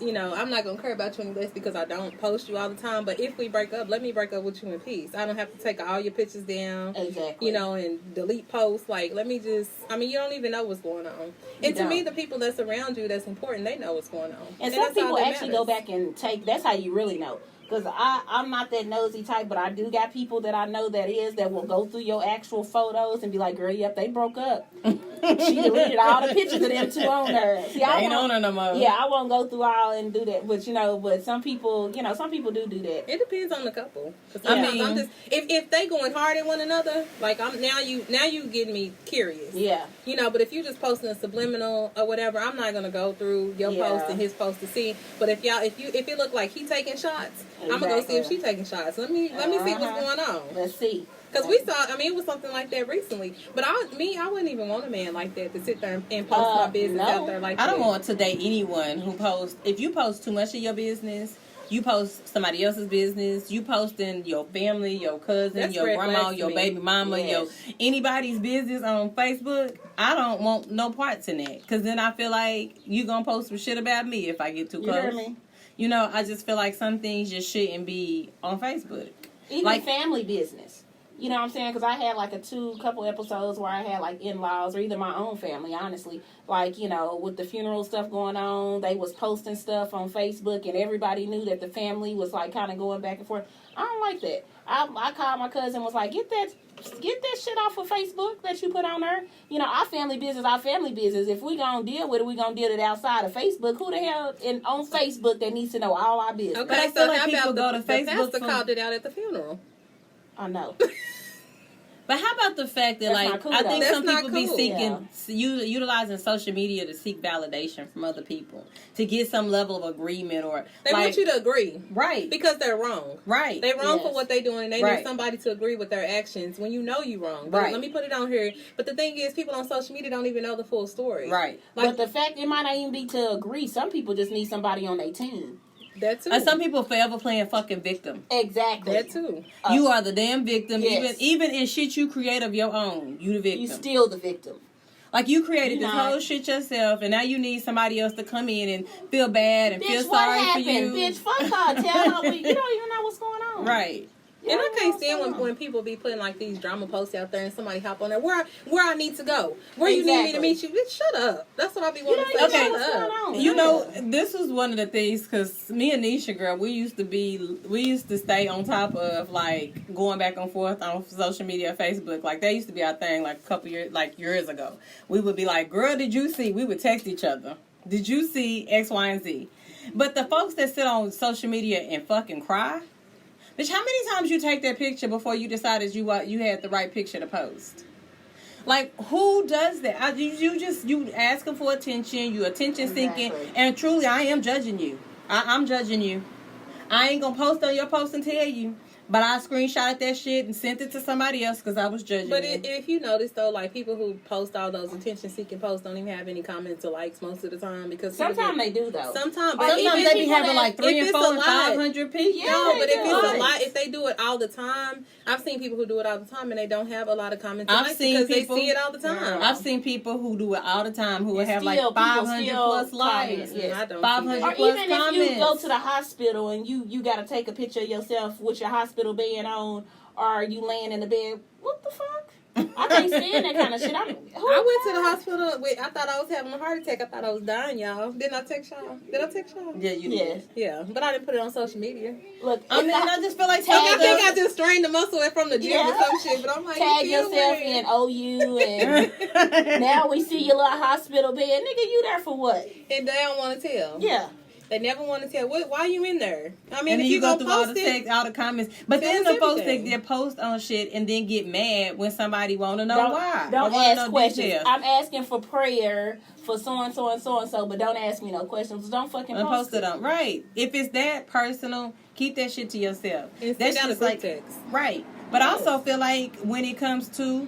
I'm not going to care about you any less because I don't post you all the time. But if we break up, let me break up with you in peace. I don't have to take all your pictures down. Exactly. And delete posts. Like, let me just, you don't even know what's going on. And to me, the people that's around you that's important, they know what's going on. And some people actually go back and that's how you really know. Because I'm not that nosy type, but I do got people that I know that will go through your actual photos and be like, girl, yep, they broke up. She deleted all the pictures of them 2 on there. See, I ain't on her no more. Yeah, I won't go through all and do that. But, but some people do that. It depends on the couple. I'm just, if they going hard at one another, like now you getting me curious. Yeah. But if you just posting a subliminal or whatever, I'm not going to go through your post and his post to see. But if it look like he taking shots, I'm going to go see if she's taking shots. Let me see what's going on. Let's see. Because we saw, it was something like that recently. But I wouldn't even want a man like that to sit there and post my business out there like that. I don't want to date anyone who posts. If you post too much of your business, you post somebody else's business, you posting your family, your cousin, your grandma, your baby mama, your anybody's business on Facebook, I don't want no parts in that. Because then I feel like you going to post some shit about me if I get too close. You hear me? I just feel like some things just shouldn't be on Facebook. Even like family business. You know what I'm saying? Because I had like couple episodes where I had like in-laws or either my own family, honestly. Like, you know, with the funeral stuff going on, they was posting stuff on Facebook and everybody knew that the family was like kind of going back and forth. I don't like that. I called my cousin and was like, get that shit off of Facebook that you put on there. You know, our family business. If we gonna deal with it, we gonna deal with it outside of Facebook. Who the hell on Facebook that needs to know all our business? Okay, I feel so like how people about go the to Facebook pastor called it out at the funeral? I know. But how about the fact that, That's like, not cool, I think though. some That's people not be cool. seeking, utilizing social media to seek validation from other people, to get some level of agreement, or They want you to agree. Right. Because they're wrong. Right. They're wrong Yes. for what they're doing, and they Right. need somebody to agree with their actions when you know you're wrong. But Right. let me put it on here. But the thing is, people on social media don't even know the full story. Right. Like, But the fact it might not even be to agree. Some people just need somebody on their team. that too. And some people forever playing fucking victim. Exactly. That too. You are the damn victim. Yes. Even in shit you create of your own, you the victim. You still the victim. Like, you created You this not. whole shit yourself, and now you need somebody else to come in and feel bad and feel Bitch, what sorry happened? for you. Bitch, fuck her. Tell her you don't even know what's going on. Right. You And I don't know can't what's stand going on. when people be putting like these drama posts out there and somebody hop on there. Where I need to go? Where you need me to Exactly. meet you? Bitch, shut up. That's what I be You wanting don't to say. even know Okay. what's Shut going up. on. You know, this was one of the things, because me and Nisha, girl, we used to stay on top of, like, going back and forth on social media, Facebook. Like, that used to be our thing, like, a couple years ago. We would be like, girl, did you see? We would text each other. Did you see X, Y, and Z? But the folks that sit on social media and fucking cry, bitch, how many times you take that picture before you decided you had the right picture to post? Like, who does that? You asking for attention, you attention seeking, Exactly. and truly, I am judging you. I'm judging you. I ain't gonna post on your post and tell you, but I screenshotted that shit and sent it to somebody else because I was judging But you. if you notice though, like people who post all those attention-seeking posts don't even have any comments or likes most of the time because people Sometimes get- they do, though. Sometimes, Or but even Sometimes they be people having that- like 3 if and it's 4 a and lot- 500 people. Yeah, No, but if they it's do. a lot, if they do it all the time, I've seen people who do it all the time and they don't have a lot of comments. I've likes seen because people- they see it all the time. I've seen people who do it all the time who And have like still, people 500 still plus likes. comment, yes. I don't see 500 that. Or plus even comments. if you go to the hospital and you got to take a picture of yourself with your hospital bed on, or you laying in the bed, what the fuck? I can't stand that kind of shit. I went to the hospital. I thought I was having a heart attack. I thought I was dying, y'all. Didn't I text y'all? Did I text y'all? Yeah, you Yes. did. Yeah, but I didn't put it on social media. Look, I mean, I just feel like Tag I think I something. just strained the muscle from the gym or Yeah. some shit. But I'm like, tag you feel yourself weird. in OU, and now we see your little hospital bed. Nigga, you there for what? And they don't want to tell. Yeah. They never want to tell. Why you in there? I mean, And then if you you go gonna through all post the it, text, all the comments. But Tell then us the folks everything. that post on shit and then get mad when somebody want to know why. Don't or wanna ask know questions. details. I'm asking for prayer for so and so and so and so, but don't ask me no questions. Don't fucking And post it. on. Right. If it's that personal, keep that shit to yourself. and That's send out a just group like text. right. But I also feel like when it comes to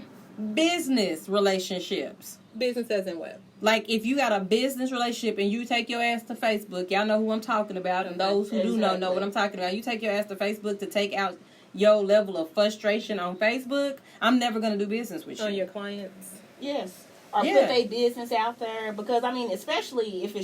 business relationships, Business as in what? like if you got a business relationship and you take your ass to Facebook, y'all know who I'm talking about, and those who do know what I'm talking about. You take your ass to Facebook to take out your level of frustration on Facebook. I'm never gonna do business with you. On your clients. Yes. Or Yeah. put their business out there, because I mean, especially if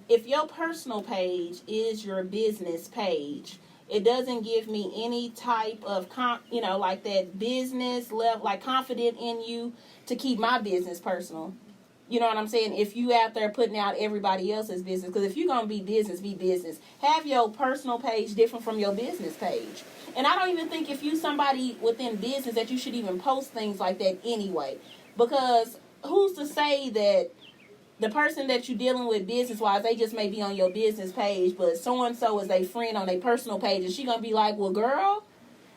if your personal page is your business page, it doesn't give me any type of like that business level, like confident in you to keep my business personal. You know what I'm saying? If you out there putting out everybody else's business, because if you're gonna be business. Have your personal page different from your business page. And I don't even think if you somebody within business that you should even post things like that anyway, because who's to say that the person that you're dealing with business-wise, they just may be on your business page, but so-and-so is a friend on their personal page, and she going to be like, well, girl,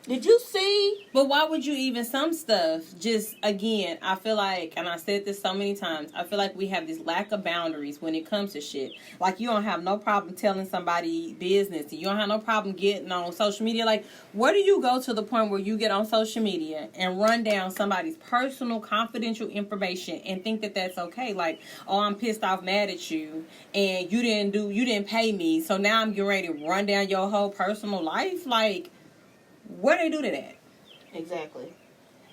did you see? But why would you even some stuff? Just again, I feel like, and I said this so many times, I feel like we have this lack of boundaries when it comes to shit. Like, you don't have no problem telling somebody business. You don't have no problem getting on social media. Like, where do you go to the point where you get on social media and run down somebody's personal, confidential information and think that that's okay? Like, oh, I'm pissed off, mad at you, and you didn't pay me, so now I'm getting ready to run down your whole personal life. Like, where they do to that? Exactly.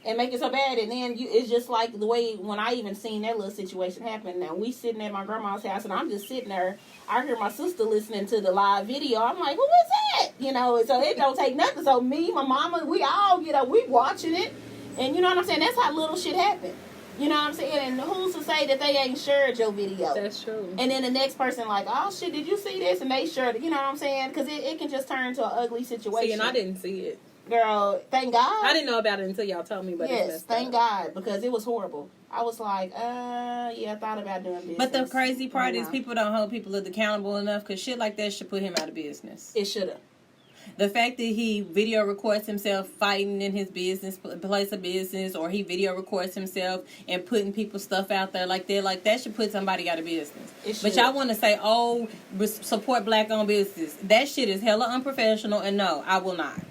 And make it so bad, and then it's just like the way when I even seen that little situation happen. Now we sitting at my grandma's house, and I'm just sitting there. I hear my sister listening to the live video. I'm like, who is that? You know, so it don't take nothing. So me, my mama, we all, you know, we watching it. And you know what I'm saying? That's how little shit happen. You know what I'm saying? And who's to say that they ain't shared your video? That's true. And then the next person like, oh shit, did you see this? And they shared it. You know what I'm saying? Because it can just turn to an ugly situation. See, and I didn't see it. Girl, thank God. I didn't know about it until y'all told me. But yes, thank God, because it was horrible. I was like, yeah, I thought about doing business. But the crazy part is people don't hold people accountable enough, because shit like that should put him out of business. It should have. The fact that he video records himself fighting in his business place of business, or he video records himself and putting people's stuff out there like that should put somebody out of business. But y'all want to say, oh, support black-owned business. That shit is hella unprofessional, and no, I will not.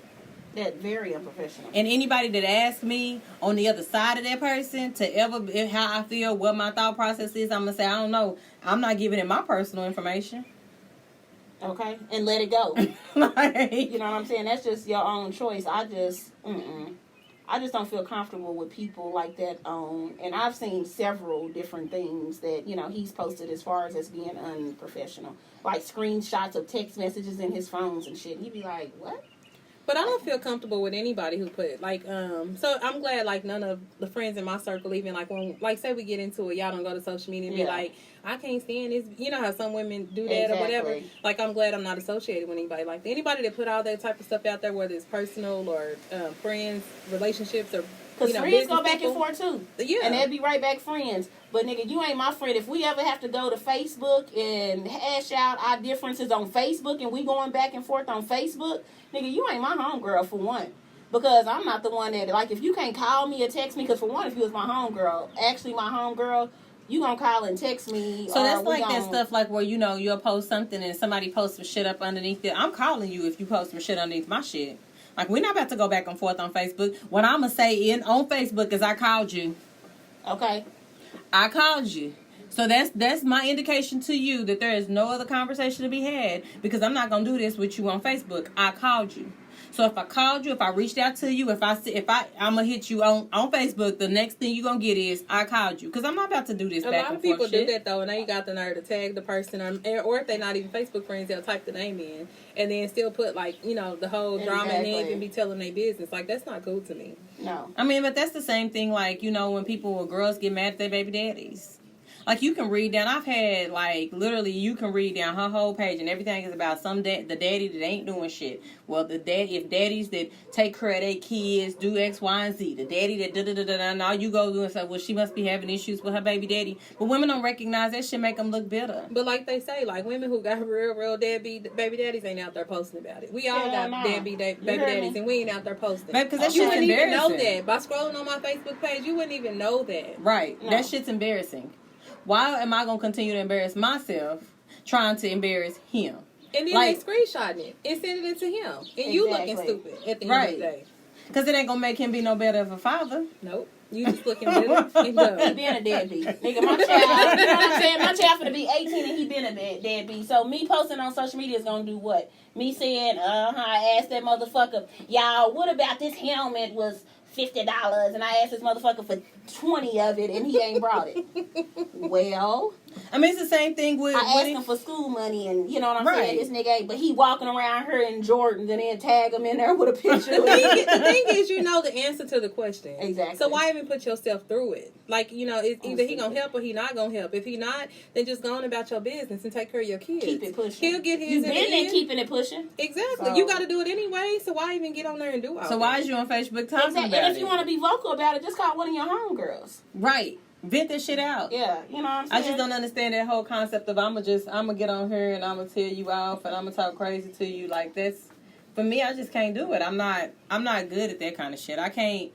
That very unprofessional. And anybody that asks me on the other side of that person to ever how I feel, what my thought process is, I'm gonna say I don't know. I'm not giving him my personal information. Okay, and let it go. Like, you know what I'm saying? That's just your own choice. I just don't feel comfortable with people like that. And I've seen several different things that, you know, he's posted as far as being unprofessional, like screenshots of text messages in his phones and shit. And you'd be like, what? But I don't feel comfortable with anybody who put, like, so I'm glad, like, none of the friends in my circle, even, like, when, like, say we get into it, y'all don't go to social media and be like, I can't stand this. You know how some women do that or whatever? Like, I'm glad I'm not associated with anybody like that. Anybody that put all that type of stuff out there, whether it's personal or friends, relationships, or, because friends go back people. and forth, too. Yeah. And they'll be right back friends. But, nigga, you ain't my friend. If we ever have to go to Facebook and hash out our differences on Facebook and we going back and forth on Facebook, nigga, you ain't my homegirl, for one. Because I'm not the one that, like, if you can't call me or text me, because for one, if you was my homegirl, actually my homegirl, you gonna call and text me. So that's like that stuff, like, where, you know, you'll post something and somebody posts some shit up underneath it. I'm calling you if you post some shit underneath my shit. Like, we're not about to go back and forth on Facebook. What I'm going to say on Facebook is I called you. Okay. I called you. So that's my indication to you that there is no other conversation to be had, because I'm not going to do this with you on Facebook. I called you. So if I called you, if I reached out to you, I'm going to hit you on Facebook, the next thing you're going to get is I called you. Because I'm not about to do this back and forth. A lot of people do that, though, and they got the nerve to tag the person, or if they're not even Facebook friends, they'll type the name in and then still put, like, you know, the whole drama and then even be telling their business. Like, that's not cool to me. No. I mean, but that's the same thing, like, you know, when girls get mad at their baby daddies. Like, you can read down. I've had, like, literally, you can read down her whole page, and everything is about the daddy that ain't doing shit. Well, if daddies that take care of their kids do X, Y, and Z, the daddy that da-da-da-da-da, and all you go do and say, well, she must be having issues with her baby daddy. But women don't recognize that shit, make them look bitter. But like they say, like, women who got real deadbeat baby daddies ain't out there posting about it. We all got deadbeat baby daddies, and we ain't out there posting. Because that you shit's wouldn't even embarrassing. know that. By scrolling on my Facebook page, you wouldn't even know that. Right. No. That shit's embarrassing. Why am I going to continue to embarrass myself trying to embarrass him? And then they screenshotting it and sending it to him. And you looking stupid at the end of the day. Because it ain't going to make him be no better of a father. Nope. You just looking bitter and dumb. He been a deadbeat. Nigga, my child, you know what I'm saying? My child finna be 18 and he been a deadbeat. So me posting on social media is gonna do what? Me saying, I asked that motherfucker, y'all, what about this helmet was $50, and I asked this motherfucker for 20 of it, and he ain't brought it. Well, I mean, it's the same thing with... I asked him for school money, and you know what I'm saying? Right. This nigga ain't, but he walking around here in Jordans and then tag him in there with a picture. The thing is, you know the answer to the question. Exactly. So why even put yourself through it? Like, you know, it's either he gonna help or he not gonna help. If he not, then just go on about your business and take care of your kids. Keep it pushing. He'll get his. You've been there keeping it pushing. Exactly. So. You got to do it anyway. So why even get on there and do all that? So why is you on Facebook talking about it? And if you want to be vocal about it, just call one of your homegirls. Right. Vent that shit out. Yeah, you know what I'm saying? I just don't understand that whole concept of I'm gonna get on here and I'm gonna tell you off and I'm gonna talk crazy to you. Like, that's, for me, I just can't do it. I'm not good at that kind of shit. I can't.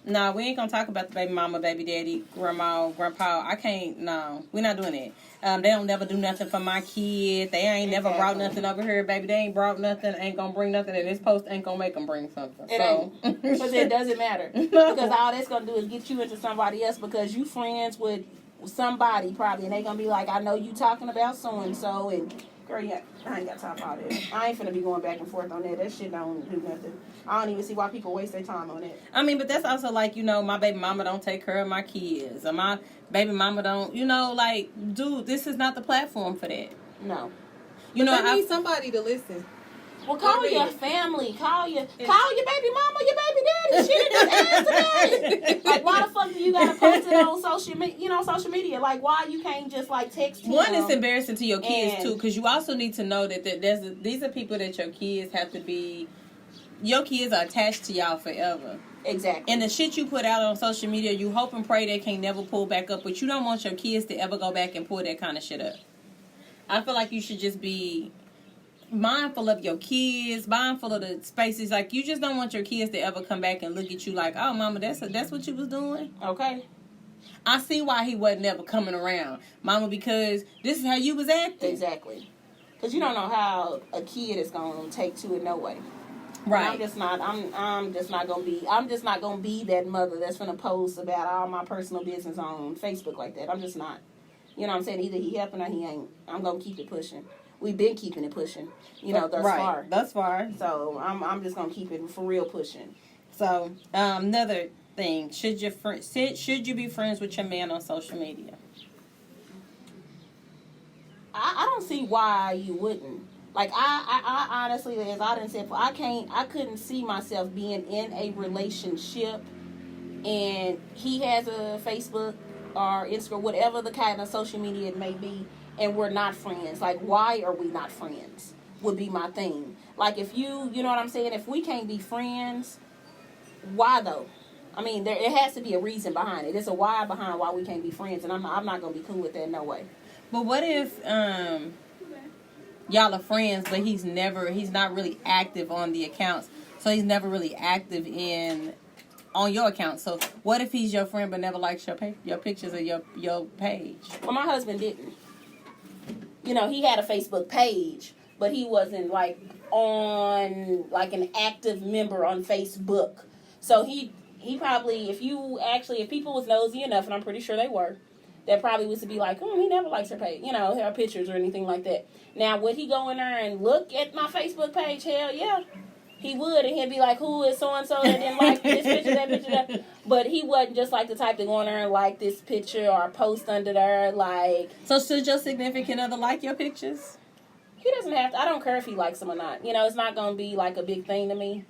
No, we ain't gonna talk about the baby mama, baby daddy, grandma, grandpa. I can't. No, we're not doing that. They don't never do nothing for my kid. They ain't never brought nothing over here, baby. They ain't brought nothing. Ain't gonna bring nothing. And this post ain't gonna make them bring something. Because it doesn't matter. Because all that's gonna do is get you into somebody else because you friends with somebody probably, and they gonna be like, I know you talking about so and so, and girl, yeah, I ain't got time for all that. I ain't finna be going back and forth on that. That shit don't do nothing. I don't even see why people waste their time on it. I mean, but that's also like, you know, my baby mama don't take care of my kids. Or my baby mama don't, you know, like, dude, this is not the platform for that. No. You know, I need somebody to listen. Well, call your family. Call your baby mama, your baby daddy. Shit, just ask about it. Like, why the fuck do you gotta post it on social media? Like, why you can't just like text him? One, it's embarrassing to your kids too, because you also need to know that these are people that your kids have to be. Your kids are attached to y'all forever. Exactly. And the shit you put out on social media, you hope and pray they can never pull back up, but you don't want your kids to ever go back and pull that kind of shit up. I feel like you should just be mindful of your kids, mindful of the spaces. Like, you just don't want your kids to ever come back and look at you like, oh, mama, that's what you was doing? Okay. I see why he wasn't ever coming around, mama, because this is how you was acting. Exactly. Because you don't know how a kid is going to take to it no way. Right. I'm just not gonna be that mother that's gonna post about all my personal business on Facebook like that. I'm just not. You know what I'm saying? Either he helping or he ain't. I'm gonna keep it pushing. We've been keeping it pushing, thus far. So I'm just gonna keep it for real pushing. So another thing, should you be friends with your man on social media? I don't see why you wouldn't. Like, I honestly, as I done said, I couldn't see myself being in a relationship and he has a Facebook or Instagram, whatever the kind of social media it may be, and we're not friends. Like, why are we not friends would be my thing. Like, if you know what I'm saying? If we can't be friends, why though? I mean, it has to be a reason behind it. It's a why behind why we can't be friends, and I'm not going to be cool with that, no way. But what if y'all are friends, but he's not really active on the accounts, so he's never really active on your account. So what if he's your friend but never likes your pictures or your page? Well, my husband didn't. You know, he had a Facebook page, but he wasn't like on like an active member on Facebook. So he probably, if people was nosy enough, and I'm pretty sure they were, that probably was to be like, he never likes her page, her pictures or anything like that. Now, would he go in there and look at my Facebook page? Hell yeah, he would, and he'd be like, who is so-and-so that didn't like this picture, that picture, that. But he wasn't just like the type to go in there and like this picture or post under there, like. So should your significant other like your pictures? He doesn't have to. I don't care if he likes them or not. It's not going to be like a big thing to me.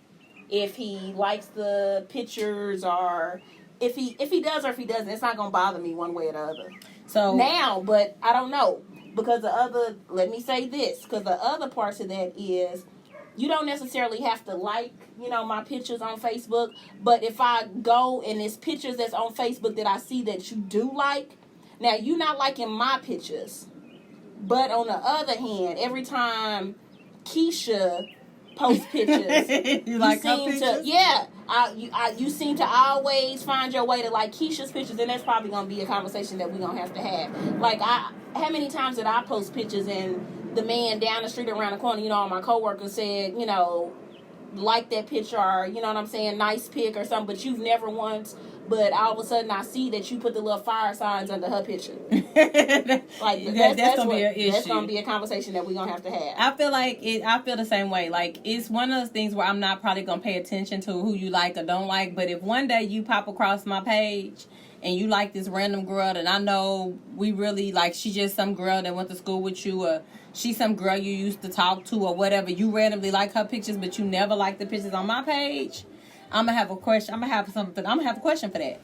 If he likes the pictures or if he does or if he doesn't, it's not going to bother me one way or the other. So now, but I don't know. Because let me say this, because the other part to that is you don't necessarily have to like, my pictures on Facebook. But if I go and there's pictures that's on Facebook that I see that you do like, now you're not liking my pictures. But on the other hand, every time Keisha posts pictures, you like her pictures? You seem to always find your way to like Keisha's pictures, and that's probably gonna be a conversation that we're gonna have to have. Like, how many times did I post pictures and the man down the street around the corner, all my coworkers said, like that picture, or you know what I'm saying, nice pic or something, but you've never once. But all of a sudden, I see that you put the little fire signs under her picture. Like that's gonna be an issue. That's gonna be a conversation that we're gonna have to have. I feel the same way. Like, it's one of those things where I'm not probably gonna pay attention to who you like or don't like. But if one day you pop across my page and you like this random girl that I know we really like, she just some girl that went to school with you, or she's some girl you used to talk to, or whatever, you randomly like her pictures, but you never like the pictures on my page. I'm gonna have a question. I'm gonna have a question for that.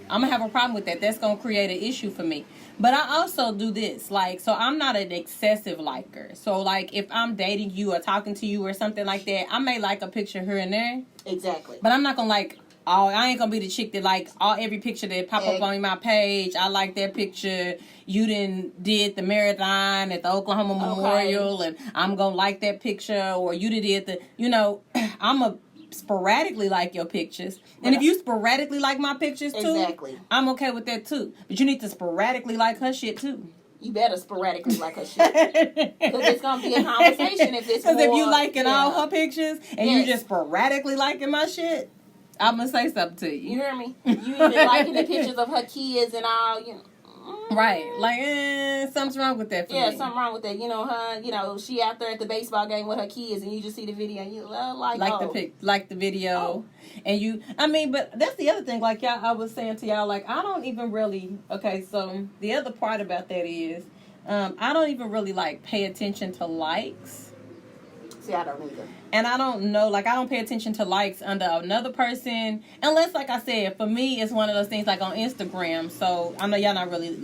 I'm gonna have a problem with that. That's gonna create an issue for me. But I also do this, like, so I'm not an excessive liker. So, like, if I'm dating you or talking to you or something like that, I may like a picture here and there. Exactly. But I'm not gonna like. I ain't gonna be the chick that like every picture that pop up on my page. I like that picture. You did the marathon at the Oklahoma Memorial, and I'm gonna like that picture. Or you did the, I'm a sporadically like your pictures, and if you sporadically like my pictures too, exactly, I'm okay with that too. But you need to sporadically like her shit too. You better sporadically like her shit, because it's gonna be a conversation if it's. Because if you liking all her pictures and you just sporadically liking my shit, I'm gonna say something to you. You hear me? You even liking the pictures of her kids and all, Right, like, something's wrong with that for me. Yeah, something wrong with that. Her, she out there at the baseball game with her kids, and you just see the video, and you like the video, and but that's the other thing. Like I was saying to y'all, like, I don't even really. Okay, so the other part about that is, I don't even really like pay attention to likes. See, I don't either. And I don't know, like, I don't pay attention to likes under another person. Unless, like I said, for me, it's one of those things, like, on Instagram. So, I know y'all not really,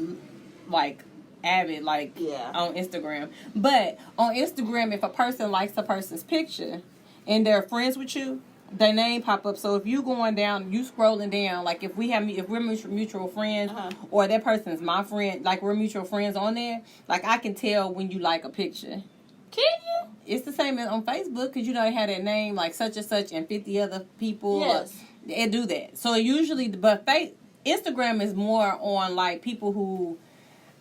like, avid, like, on Instagram. But on Instagram, if a person likes a person's picture and they're friends with you, their name pop up. So if you going down, you scrolling down, like if we're mutual friends, or that person's my friend, like we're mutual friends on there, like I can tell when you like a picture. Can you? It's the same as on Facebook, because you know they have that name like such and such and 50 other people. Yes. They do that. So usually, but Instagram is more on like people who.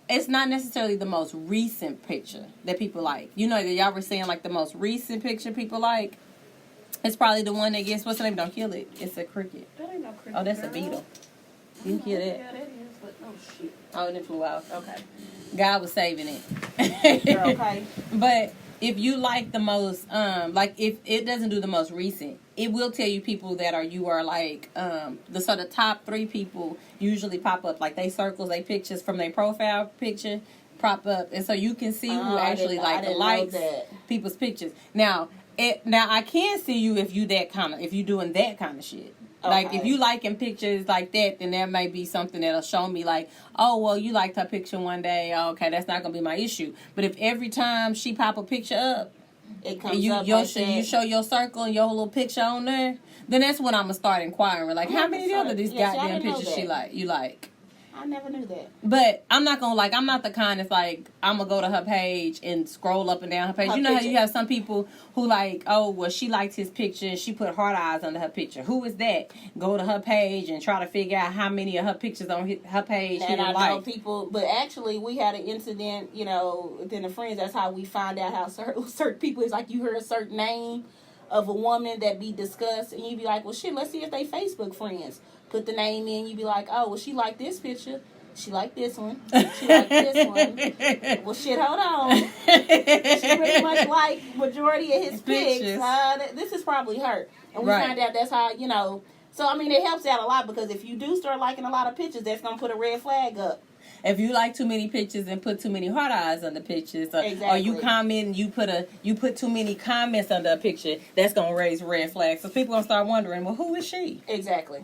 It's not necessarily the most recent picture that people like. You know that y'all were saying like the most recent picture people like. It's probably the one that gets, what's the name? Don't kill it. It's a cricket. That ain't no cricket. Oh, that's a beetle. You can hear that. Yeah, that is, but oh shit. Oh, and it flew out. Okay. God was saving it. Girl, okay. But if you like the most, like if it doesn't do the most recent, it will tell you people that you are like, the sort of top 3 people usually pop up. Like they circles, they pictures from their profile picture pop up. And so you can see who actually likes people's pictures. Now I can see you if you doing that kind of shit. Okay. Like if you liking pictures like that, then that may be something that'll show me like, oh well, you liked her picture one day. Okay, that's not gonna be my issue. But if every time she pop a picture up, it comes you up you show your circle and your little picture on there, then that's when I'm gonna start inquiring. Like, how many other these goddamn pictures you like? I never knew that. But I'm not the kind that's like, I'm going to go to her page and scroll up and down her page. You know how you have some people who like, oh, well, she liked his picture and she put heart eyes under her picture. Who is that? Go to her page and try to figure out how many of her pictures on her page and I know people, but actually we had an incident, you know, within the friends. That's how we find out how certain people, is like you hear a certain name of a woman that be discussed and you be like, well, shit, let's see if they Facebook friends. Put the name in, you be like, oh, well, she liked this picture. She liked this one. She liked this one. Well, shit, hold on. She pretty much like majority of his pics. This is probably her. And we find out that's how, you know. So, I mean, it helps out a lot because if you do start liking a lot of pictures, that's going to put a red flag up. If you like too many pictures and put too many heart eyes on the pictures, or you comment and you put too many comments under a picture, that's going to raise red flags. So people going to start wondering, well, who is she? Exactly.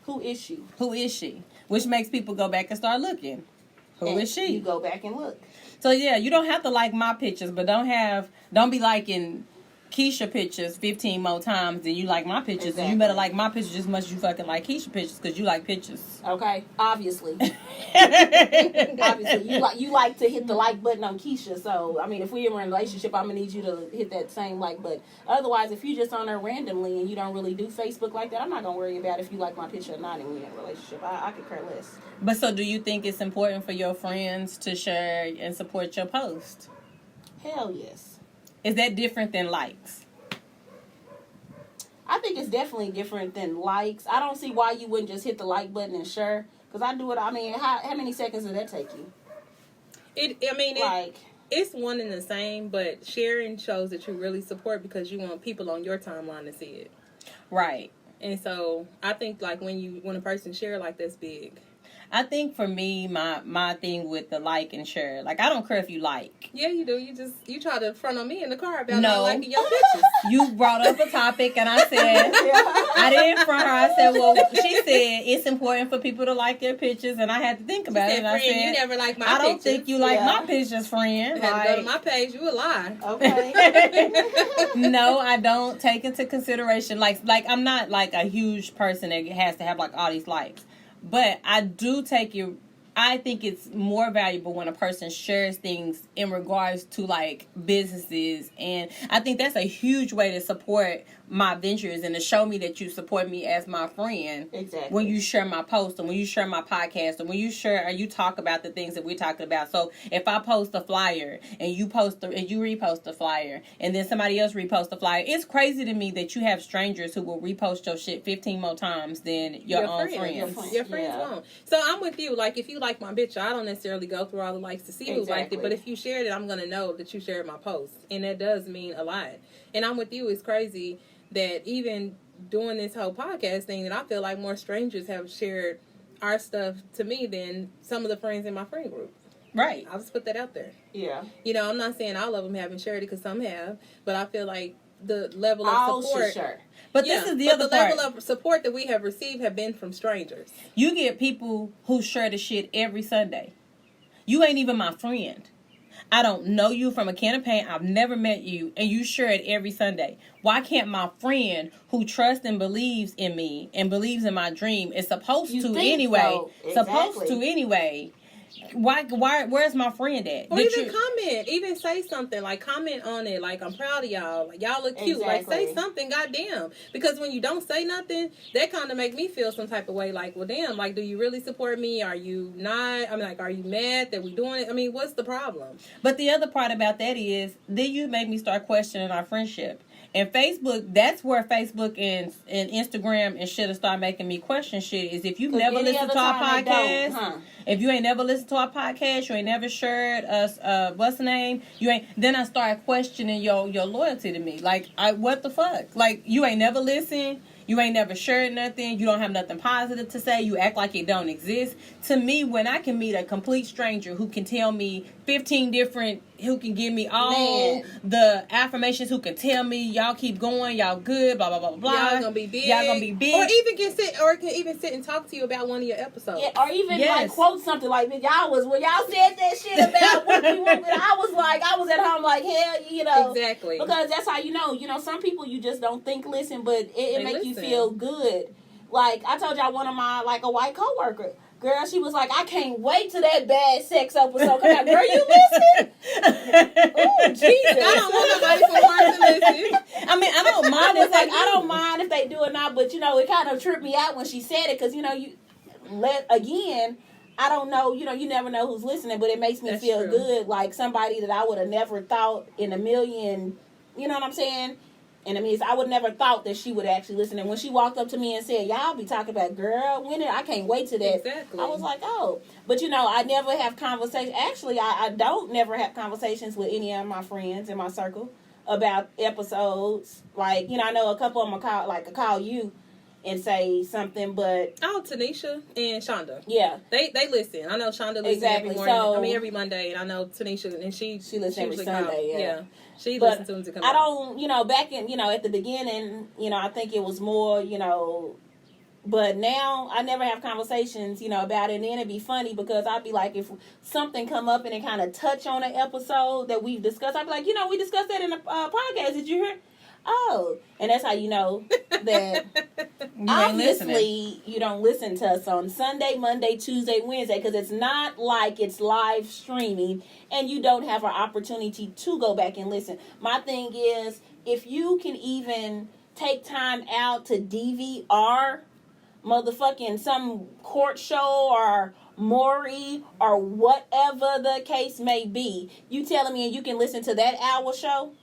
Who is she? Who is she? Which makes people go back and start looking. Who is she? You go back and look. So yeah, you don't have to like my pictures, but don't be liking Keisha pictures 15 more times than you like my pictures. Exactly. And you better like my pictures as much as you fucking like Keisha pictures because you like pictures. Okay, obviously. Obviously, you like to hit the like button on Keisha. So I mean, if we're in a relationship, I'm gonna need you to hit that same like button. Otherwise, if you just on there randomly and you don't really do Facebook like that, I'm not gonna worry about if you like my picture or not. And we're in a relationship, I could care less. But so, do you think it's important for your friends to share and support your post? Hell yes. Is that different than likes? I think it's definitely different than likes. I don't see why you wouldn't just hit the like button and share. Because I do it. I mean, how many seconds does that take you? It's one and the same, but sharing shows that you really support because you want people on your timeline to see it. Right. And so I think like when a person share, like, that's big. I think for me, my thing with the like and share, like I don't care if you like. Yeah, you do. You try to front on me in the car about not liking your pictures. You brought up a topic and I said, I didn't front her. I said, well, she said it's important for people to like their pictures, and I had to think about it. And I said, you never like my pictures. I don't think you like my pictures, friend. You have to go to my page. You a lie. Okay. No, I don't take into consideration like I'm not like a huge person that has to have like all these likes. But I do take it. I think it's more valuable when a person shares things in regards to like businesses, and I think that's a huge way to support my ventures and to show me that you support me as my friend. Exactly. When you share my post and when you share my podcast and when you share or you talk about the things that we're talking about. So if I post a flyer and you repost the flyer and then somebody else reposts the flyer, it's crazy to me that you have strangers who will repost your shit 15 more times than your own friends. Your friends won't. So I'm with you. Like if you like my picture, I don't necessarily go through all the likes to see who liked it. But if you shared it, I'm gonna know that you shared my post, and that does mean a lot. And I'm with you. It's crazy that even doing this whole podcast thing, that I feel like more strangers have shared our stuff to me than some of the friends in my friend group. Right. I'll just put that out there. Yeah. You know, I'm not saying all of them haven't shared it because some have, but I feel like the level of All support. should share. But this is the other part. level of support that we have received have been from strangers. You get people who share the shit every Sunday. You ain't even my friend. I don't know you from a can of paint. I've never met you, and you share it every Sunday. Why can't my friend who trusts and believes in me and believes in my dream is supposed You to think anyway? so. Exactly. Supposed to anyway. Why? Where's my friend at? Or Did even you- comment, even say something, like comment on it, like I'm proud of y'all, like y'all look cute, like Exactly. say something, goddamn. Because when you don't say nothing, that kind of make me feel some type of way, like, well, damn, like, do you really support me? Are you not? I mean, like, are you mad that we doing it? I mean, what's the problem? But the other part about that is, then you make me start questioning our friendship. And Facebook, that's where Facebook and Instagram and shit will start making me question shit. Is if you've 'Cause never any listened other to our time they podcast, don't, huh? if you ain't never listened to our podcast, you ain't never shared us, what's the name? You ain't. Then I start questioning your loyalty to me. Like, what the fuck? Like, you ain't never listened. You ain't never shared nothing. You don't have nothing positive to say. You act like it don't exist. To me, when I can meet a complete stranger who can tell me 15 different, who can give me all Man. the affirmations, who can tell me y'all keep going, y'all good, blah blah blah blah. Y'all gonna be big. Y'all gonna be big. Or can even sit and talk to you about one of your episodes. Yeah, or even Yes. like quote something like when y'all said that shit about what we want. I was at home like, hell, you know. Exactly. Because that's how you know, some people you just don't think listen, but it They make you listen. feel good. Like I told y'all, one of my, like, a white coworker, girl, she was like, I can't wait till that bad sex episode come out. Girl, you listen? Oh, Jesus. I don't want nobody from work to listen. I mean, I don't mind. It's It's like, I don't mind if they do it not, but it kind of tripped me out when she said it, because I don't know, you never know who's listening, but it makes me That's feel true. good, like somebody that I would have never thought in a million, you know what I'm saying? And I mean, I would never thought that she would actually listen. And when she walked up to me and said, y'all be talking about, girl, I can't wait to that. Exactly. I was like, oh. But I never have conversations. Actually, I don't never have conversations with any of my friends in my circle about episodes. Like, I know a couple of them call you and say something, but Oh, Tanisha and Shonda. yeah. They listen. I know Shonda listens Exactly. every morning. So- every Monday, and I know Tanisha, and she listens every usually Sunday, calls. yeah. She But listens to them to come I out. don't, back in, at the beginning, I think it was more, but now I never have conversations, about it. And then it'd be funny because I'd be like, if something come up and it kind of touch on an episode that we've discussed, I'd be like, we discussed that in the podcast. Did you hear? Oh, and that's how you know that You ain't listening. obviously you don't listen to us on Sunday, Monday, Tuesday, Wednesday, because it's not like it's live streaming and you don't have an opportunity to go back and listen. My thing is, if you can even take time out to DVR motherfucking some court show or Maury or whatever the case may be, you telling me and you can listen to that hour show?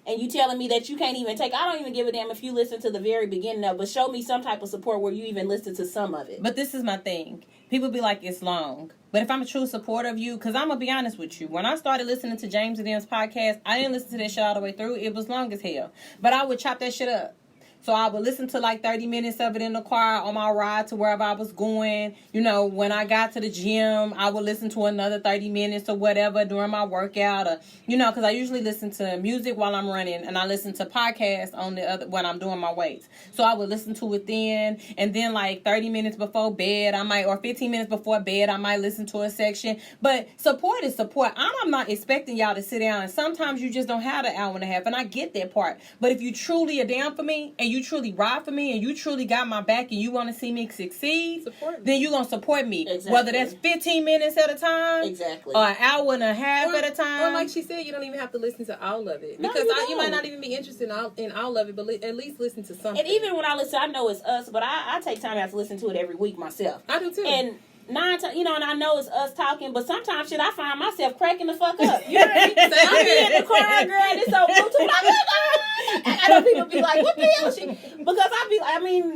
And you telling me that you can't even I don't even give a damn if you listen to the very beginning of it, but show me some type of support where you even listen to some of it. But this is my thing. People be like, it's long. But if I'm a true supporter of you, because I'm going to be honest with you. When I started listening to James and Them's podcast, I didn't listen to that shit all the way through. It was long as hell. But I would chop that shit up. So I would listen to like 30 minutes of it in the car on my ride to wherever I was going. When I got to the gym, I would listen to another 30 minutes or whatever during my workout. Or, because I usually listen to music while I'm running and I listen to podcasts on the other when I'm doing my weights. So I would listen to it then, and then like 30 minutes before bed, or 15 minutes before bed, I might listen to a section. But support is support. I'm not expecting y'all to sit down, and sometimes you just don't have an hour and a half, and I get that part. But if you truly are down for me and you truly ride for me and you truly got my back and you want to see me succeed, Support me. then you're going to support me. Exactly. Whether that's 15 minutes at a time Exactly. or an hour and a half at a time. Or like she said, you don't even have to listen to all of it. No, Because you you might don't. not even be interested in all of it, but at least listen to something. And even when I listen, I know it's us, but I take time out to listen to it every week myself. I do too. And 9 times, and I know it's us talking, but sometimes I find myself cracking the fuck up. You know what I mean? I'm in the car, girl, and it's on Bluetooth. I'm like, ah! I know people be like, what the hell is she? Because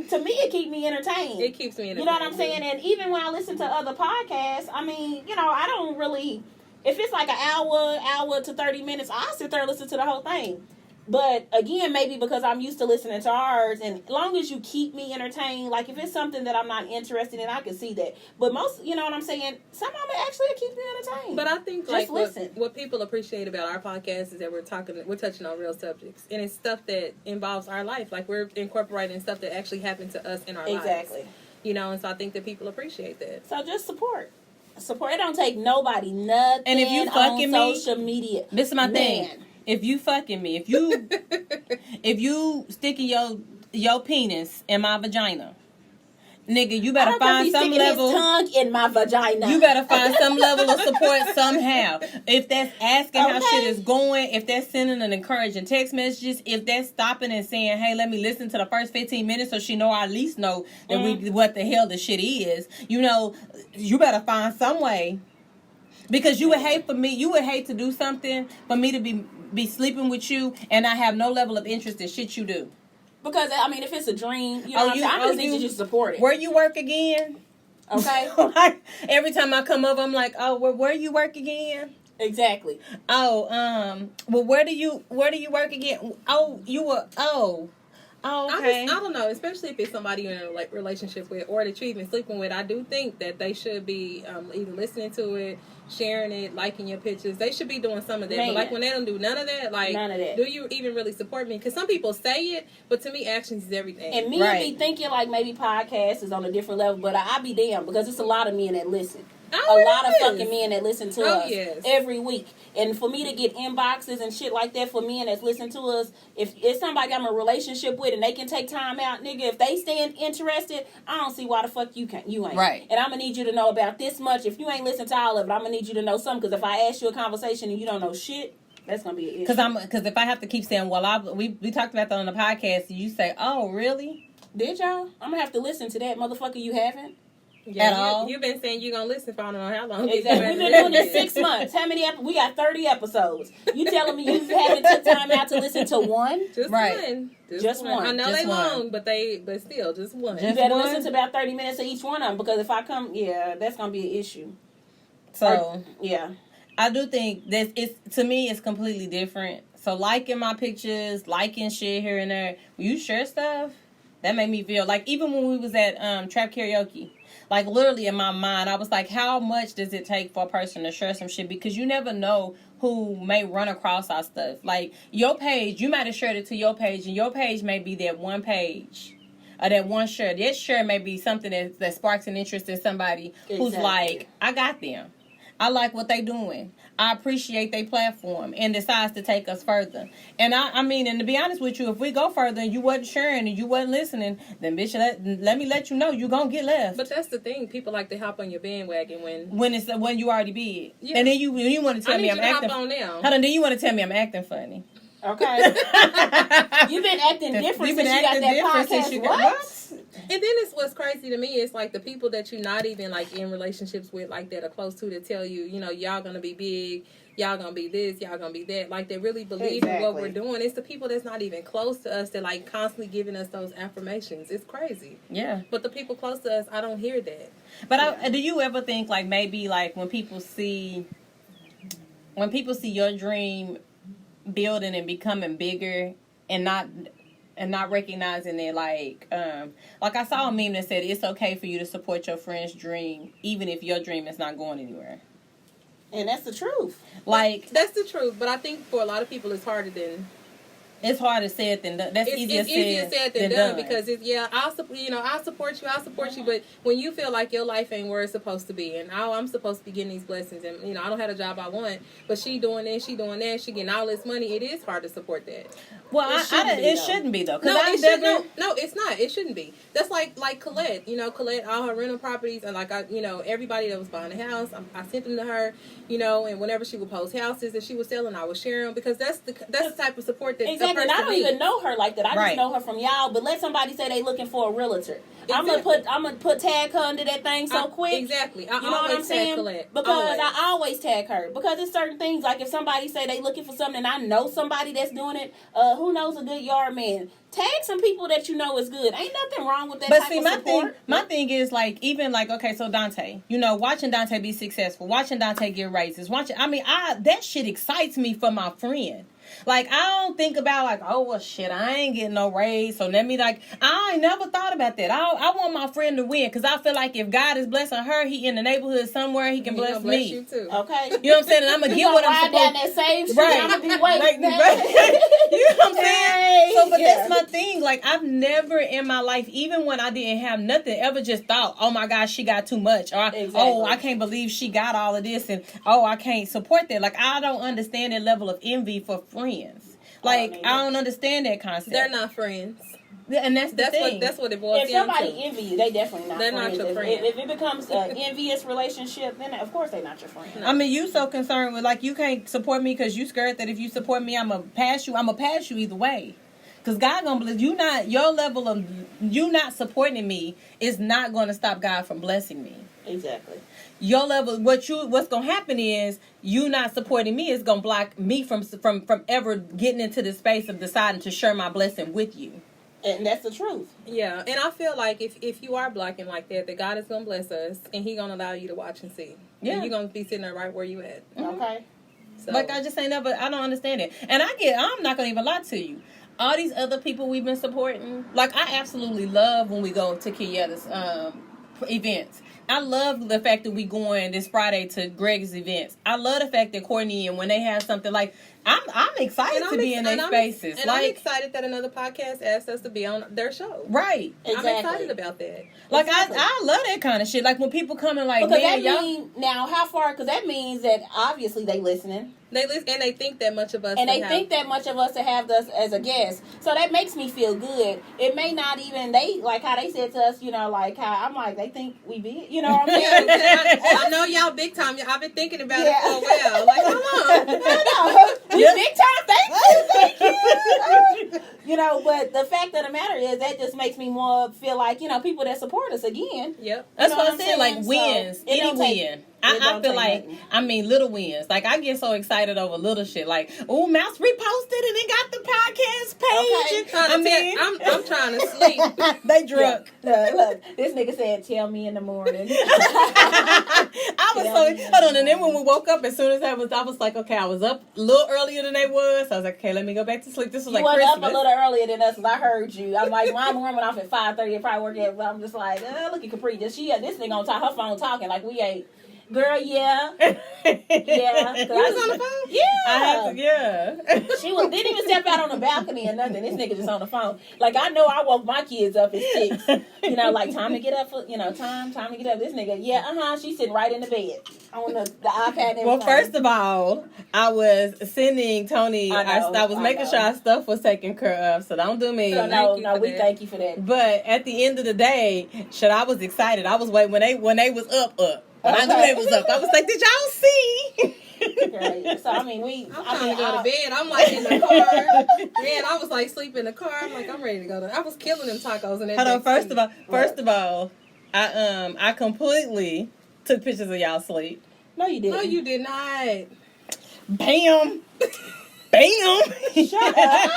to me, it keeps me entertained. It keeps me entertained. You know what I'm saying? And even when I listen to other podcasts, I don't really, if it's like an hour to 30 minutes, I'll sit there and listen to the whole thing. But again, maybe because I'm used to listening to ours, and as long as you keep me entertained, like if it's something that I'm not interested in, I can see that. But most, you know what I'm saying, some of them actually keep you entertained. But I think just like listen. What people appreciate about our podcast is that we're touching on real subjects, and it's stuff that involves our life. Like we're incorporating stuff that actually happened to us in our lives. Exactly. You know, and so I think that people appreciate that. So just support. It don't take nobody nothing. And if you fucking on me, social media, this is my thing. If you fucking me, if you sticking your penis in my vagina, nigga, you better find some level. His tongue in my vagina. You better find some level of support somehow. If that's asking how shit is going, if that's sending an encouraging text messages, if that's stopping and saying, "Hey, let me listen to the first 15 minutes," so she I at least know that what the hell the shit is. You know, you better find some way. Because you would hate to do something for me to be sleeping with you and I have no level of interest in shit you do. Because, I mean, if it's a dream, you know what I'm saying? I just need you to support it. Where you work again? Okay. Like, every time I come up, I'm like, oh, where you work again? Exactly. Oh, well, where do you work again? Oh, you were, oh, okay. I don't know, especially if it's somebody you're in a relationship with or that you're even sleeping with. I do think that they should be either listening to it, sharing it, liking your pictures. They should be doing some of that. But like when they don't do none of that, like do you even really support me? Because some people say it, but to me, actions is everything. And me be thinking like maybe podcast is on a different level, but I be damned because it's a lot of men that listen. A lot of fucking men that listen to us every week. And for me to get inboxes and shit like that for men that's listen to us, if it's somebody I'm in a relationship with and they can take time out, nigga, if they stand interested, I don't see why the fuck you ain't. Right. And I'm going to need you to know about this much. If you ain't listened to all of it, I'm going to need you to know something. Because if I ask you a conversation and you don't know shit, that's going to be an issue. Because if I have to keep saying, well, we talked about that on the podcast, and you say, oh, really? Did y'all? I'm going to have to listen to that, motherfucker. You haven't? At all? You've been saying you're going to listen for I don't know how long. Exactly. We've been doing this 6 months. How many we got 30 episodes. You telling me you haven't took time out to listen to one? Just one. Just one. I know just they long, but still, just one. You better listen to about 30 minutes of each one of them because if I come, that's going to be an issue. So, I do think to me, it's completely different. So, liking my pictures, liking shit here and there, when you share stuff, that made me feel like, even when we was at Trap Karaoke, like literally in my mind, I was like, how much does it take for a person to share some shit? Because you never know who may run across our stuff. Like your page, you might have shared it to your page, and your page may be that one page. Or that one share. That share may be something that sparks an interest in somebody who's like, I got them. I like what they doing. I appreciate their platform and decides to take us further. And I mean, and to be honest with you, if we go further and you wasn't sharing and you wasn't listening, then bitch, let me let you know you gonna get left. But that's the thing. People like to hop on your bandwagon when you already big. Yeah. And then you want to tell me I'm acting. Hop on now. Hold on, then you want to tell me I'm acting funny. Okay. You've been acting different since you got that podcast. What? And then it's what's crazy to me is like the people that you're not even like in relationships with like that are close to that tell you, y'all gonna be big, y'all gonna be this, y'all gonna be that. Like they really believe in what we're doing. It's the people that's not even close to us that like constantly giving us those affirmations. It's crazy. Yeah. But the people close to us, I don't hear that. But do you ever think like maybe like when people see your dream building and becoming bigger and not recognizing it, like I saw a meme that said it's okay for you to support your friend's dream even if your dream is not going anywhere. And that's the truth. Like that's the truth, but I think for a lot of people it's harder said than done. It's easier said than done because I'll support you, but when you feel like your life ain't where it's supposed to be, and I'm supposed to be getting these blessings, and I don't have the job I want, but she doing this, she doing that, she getting all this money, it is hard to support that. Well, it shouldn't be though. No, it's not. It shouldn't be. That's like Colette. Colette, all her rental properties, and everybody that was buying a house, I sent them to her. And whenever she would post houses that she was selling, I would share them because that's the type of support that exactly. And I don't even know her like that. I just know her from y'all. But let somebody say they looking for a realtor. Exactly. I'm gonna tag her under that thing quick. Exactly. You know what I'm saying? Colette. Because I always tag her because it's certain things like if somebody say they looking for something and I know somebody that's doing it. Who knows a good yard man? Tag some people that you know is good. Ain't nothing wrong with that type of support. My thing is like even like okay, so Dante, watching Dante be successful, watching Dante get raises, that shit excites me for my friend. Like, I don't think about, like, oh, well, shit, I ain't getting no raise. So let me, like, I ain't never thought about that. I want my friend to win because I feel like if God is blessing her, he in the neighborhood somewhere, he can bless me. You too. Okay. You know what I'm saying? And I'm going to get what I'm supposed to. Down that same street. Right. I'm going to be waiting. Right. You know what I'm saying? So, but Yeah. that's my thing. Like, I've never in my life, even when I didn't have nothing, ever just thought, oh my gosh, she got too much. Or, oh, I can't believe she got all of this. And, oh, I can't support that. Like, I don't understand that level of envy for friends. Like, I don't understand that concept. They're not friends. And that's the thing. That's what it boils If down to. somebody envy you, they definitely not They're friends. not your friend. If it becomes an envious relationship, then of course they're not your friend. I mean, you so concerned with, like, you can't support me because you scared that if you support me, I'm going to pass you. I'm going to pass you either way. Because God going to bless you. Your level of you not supporting me is not going to stop God from blessing me. Exactly. Your level, what's going to happen is you not supporting me is going to block me from ever getting into the space of deciding to share my blessing with you. And that's the truth. Yeah, and I feel like if you are blocking like that God is going to bless us, and he going to allow you to watch and see. Yeah. And you're going to be sitting there right where you at. Okay. So. Like, I just ain't never, I don't understand it. And I'm not going to even lie to you. All these other people we've been supporting, like, I absolutely love when we go to Kieta's events. I love the fact that we going this Friday to Greg's events. I love the fact that Courtney, and when they have something like, I'm excited to be in their spaces. And I'm excited that another podcast asked us to be on their show. Right. Exactly. I'm excited about that. Like, exactly. I love that kind of shit. Like, when people come and like, because man, y'all... Now, how far... Because that means that obviously they listening. They listen, and they think that much of us. And they think that much of us to have us as a guest. So that makes me feel good. It may not even... They, like how they said to us, you know, like how... I'm like, they think we big. You know what I'm saying? I know y'all big time. I've been thinking about it for a while. Like, hold on. We big time. Thank you. You know, but the fact of the matter is that just makes me more feel like, you know, people that support us again. Yep. That's what I'm saying. Like, wins. So any win. I feel like, nothing. I mean, little wins. Like, I get so excited over little shit. Like, oh, Mouse reposted and it got the podcast page. Okay. I'm trying to sleep. They drunk. Yeah. Look, this nigga said, tell me in the morning. I was hold on. And then when we woke up, as soon as I was like, okay, I was up a little earlier than they was. So I was like, okay, let me go back to sleep. This was like Christmas. You went up a little earlier than us, because I heard you. I'm like, my alarm went off at 5:30. It probably worked at, but I'm just like, look at Capri. This nigga on top her phone talking like we ain't. Girl, yeah. Yeah. You was on the phone? Yeah. Yeah. She didn't even step out on the balcony or nothing. This nigga just on the phone. Like, I know I woke my kids up at 6. You know, like, time to get up for, time to get up. This nigga, yeah, she's sitting right in the bed on the iPad and Well, first of all, I was sending Tony, I was making sure our stuff was taken care of, so don't do me. So we thank you for that. But at the end of the day, I was excited. I was waiting when they was up. When I knew they was up, I was like, did y'all see? Right. So, I mean, I'm trying to go to bed. I'm like in the car. Man, I was like sleep in the car. I'm like, I'm ready to go I was killing them tacos. And hold on, first of all, I completely took pictures of y'all sleep. No, you didn't. No, you did not. Bam. Bam. Shut up.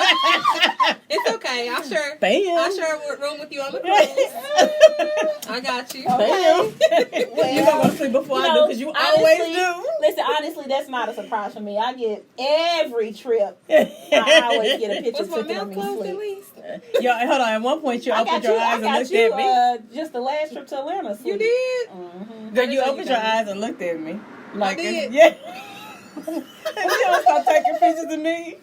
It's okay. I'll share a room with you on the cruise. I got you. Okay. Well, you're going to go to sleep before I do, because you always do. Listen, honestly, that's not a surprise for me. I get every trip. I always get a picture taken of me sleep. Yo, hold on. At one point, you opened your eyes and looked at me. Just the last trip to Atlanta. Sleep. You did? Mm-hmm. Girl, you opened your eyes and looked at me. Like, I did. Yeah. You don't start taking pictures of me.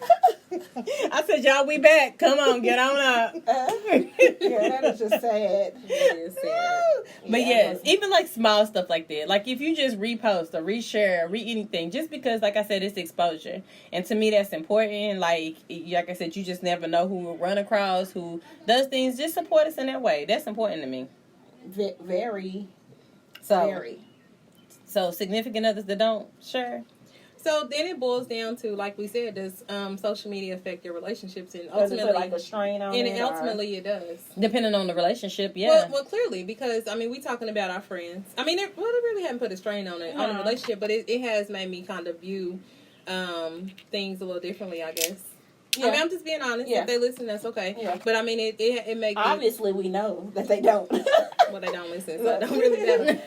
I said, y'all, we back. Come on, get on up. Yeah, that is just sad. It is sad. But yes, even like small stuff like that. Like if you just repost or reshare or anything, just because, like I said, it's exposure. And to me, that's important. Like I said, you just never know who will run across, who does things. Just support us in that way. That's important to me. Very. So significant others that don't share. So then it boils down to, like we said, does social media affect your relationships? And Does ultimately, it put like a strain on it? And ultimately, it does. Depending on the relationship, yeah. Well, clearly, because I mean, we talking about our friends. I mean, it really haven't put a strain on it on the relationship, but it has made me kind of view things a little differently, I guess. Yeah. I mean, I'm just being honest. Yeah. If they listen, that's okay. Yeah. But I mean, it makes obviously we know that they don't. Well, they don't listen, so it don't really matter.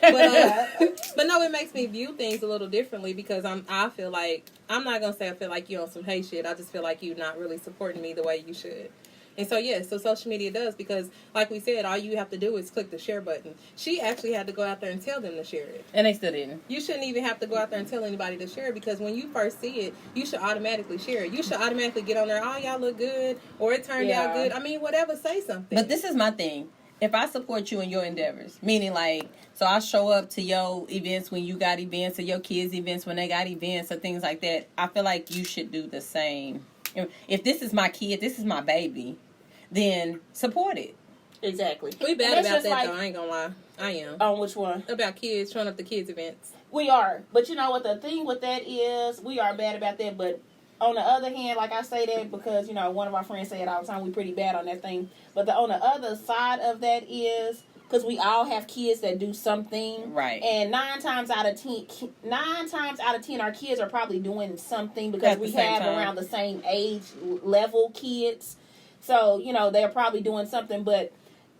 But no, it makes me view things a little differently because I feel like, I'm not going to say I feel like you on some hate shit. I just feel like you're not really supporting me the way you should. And so, yeah, so social media does because, like we said, all you have to do is click the share button. She actually had to go out there and tell them to share it. And they still didn't. You shouldn't even have to go out there and tell anybody to share it because when you first see it, you should automatically share it. You should automatically get on there, oh, y'all look good, or it turned out good. I mean, whatever, say something. But this is my thing. If I support you in your endeavors, meaning like, so I show up to your events when you got events, or your kids' events when they got events, or things like that, I feel like you should do the same. If this is my kid, this is my baby, then support it. Exactly. We bad about that, though. I ain't gonna lie. I am. On which one? About kids, showing up to kids' events. We are. But you know what the thing with that is, we are bad about that, but on the other hand, like I say that because, you know, one of our friends say it all the time, we pretty bad on that thing. But on the other side of that is, because we all have kids that do something. Right. And 9 times out of 10, our kids are probably doing something because we have around the same age level kids. So, you know, they're probably doing something. But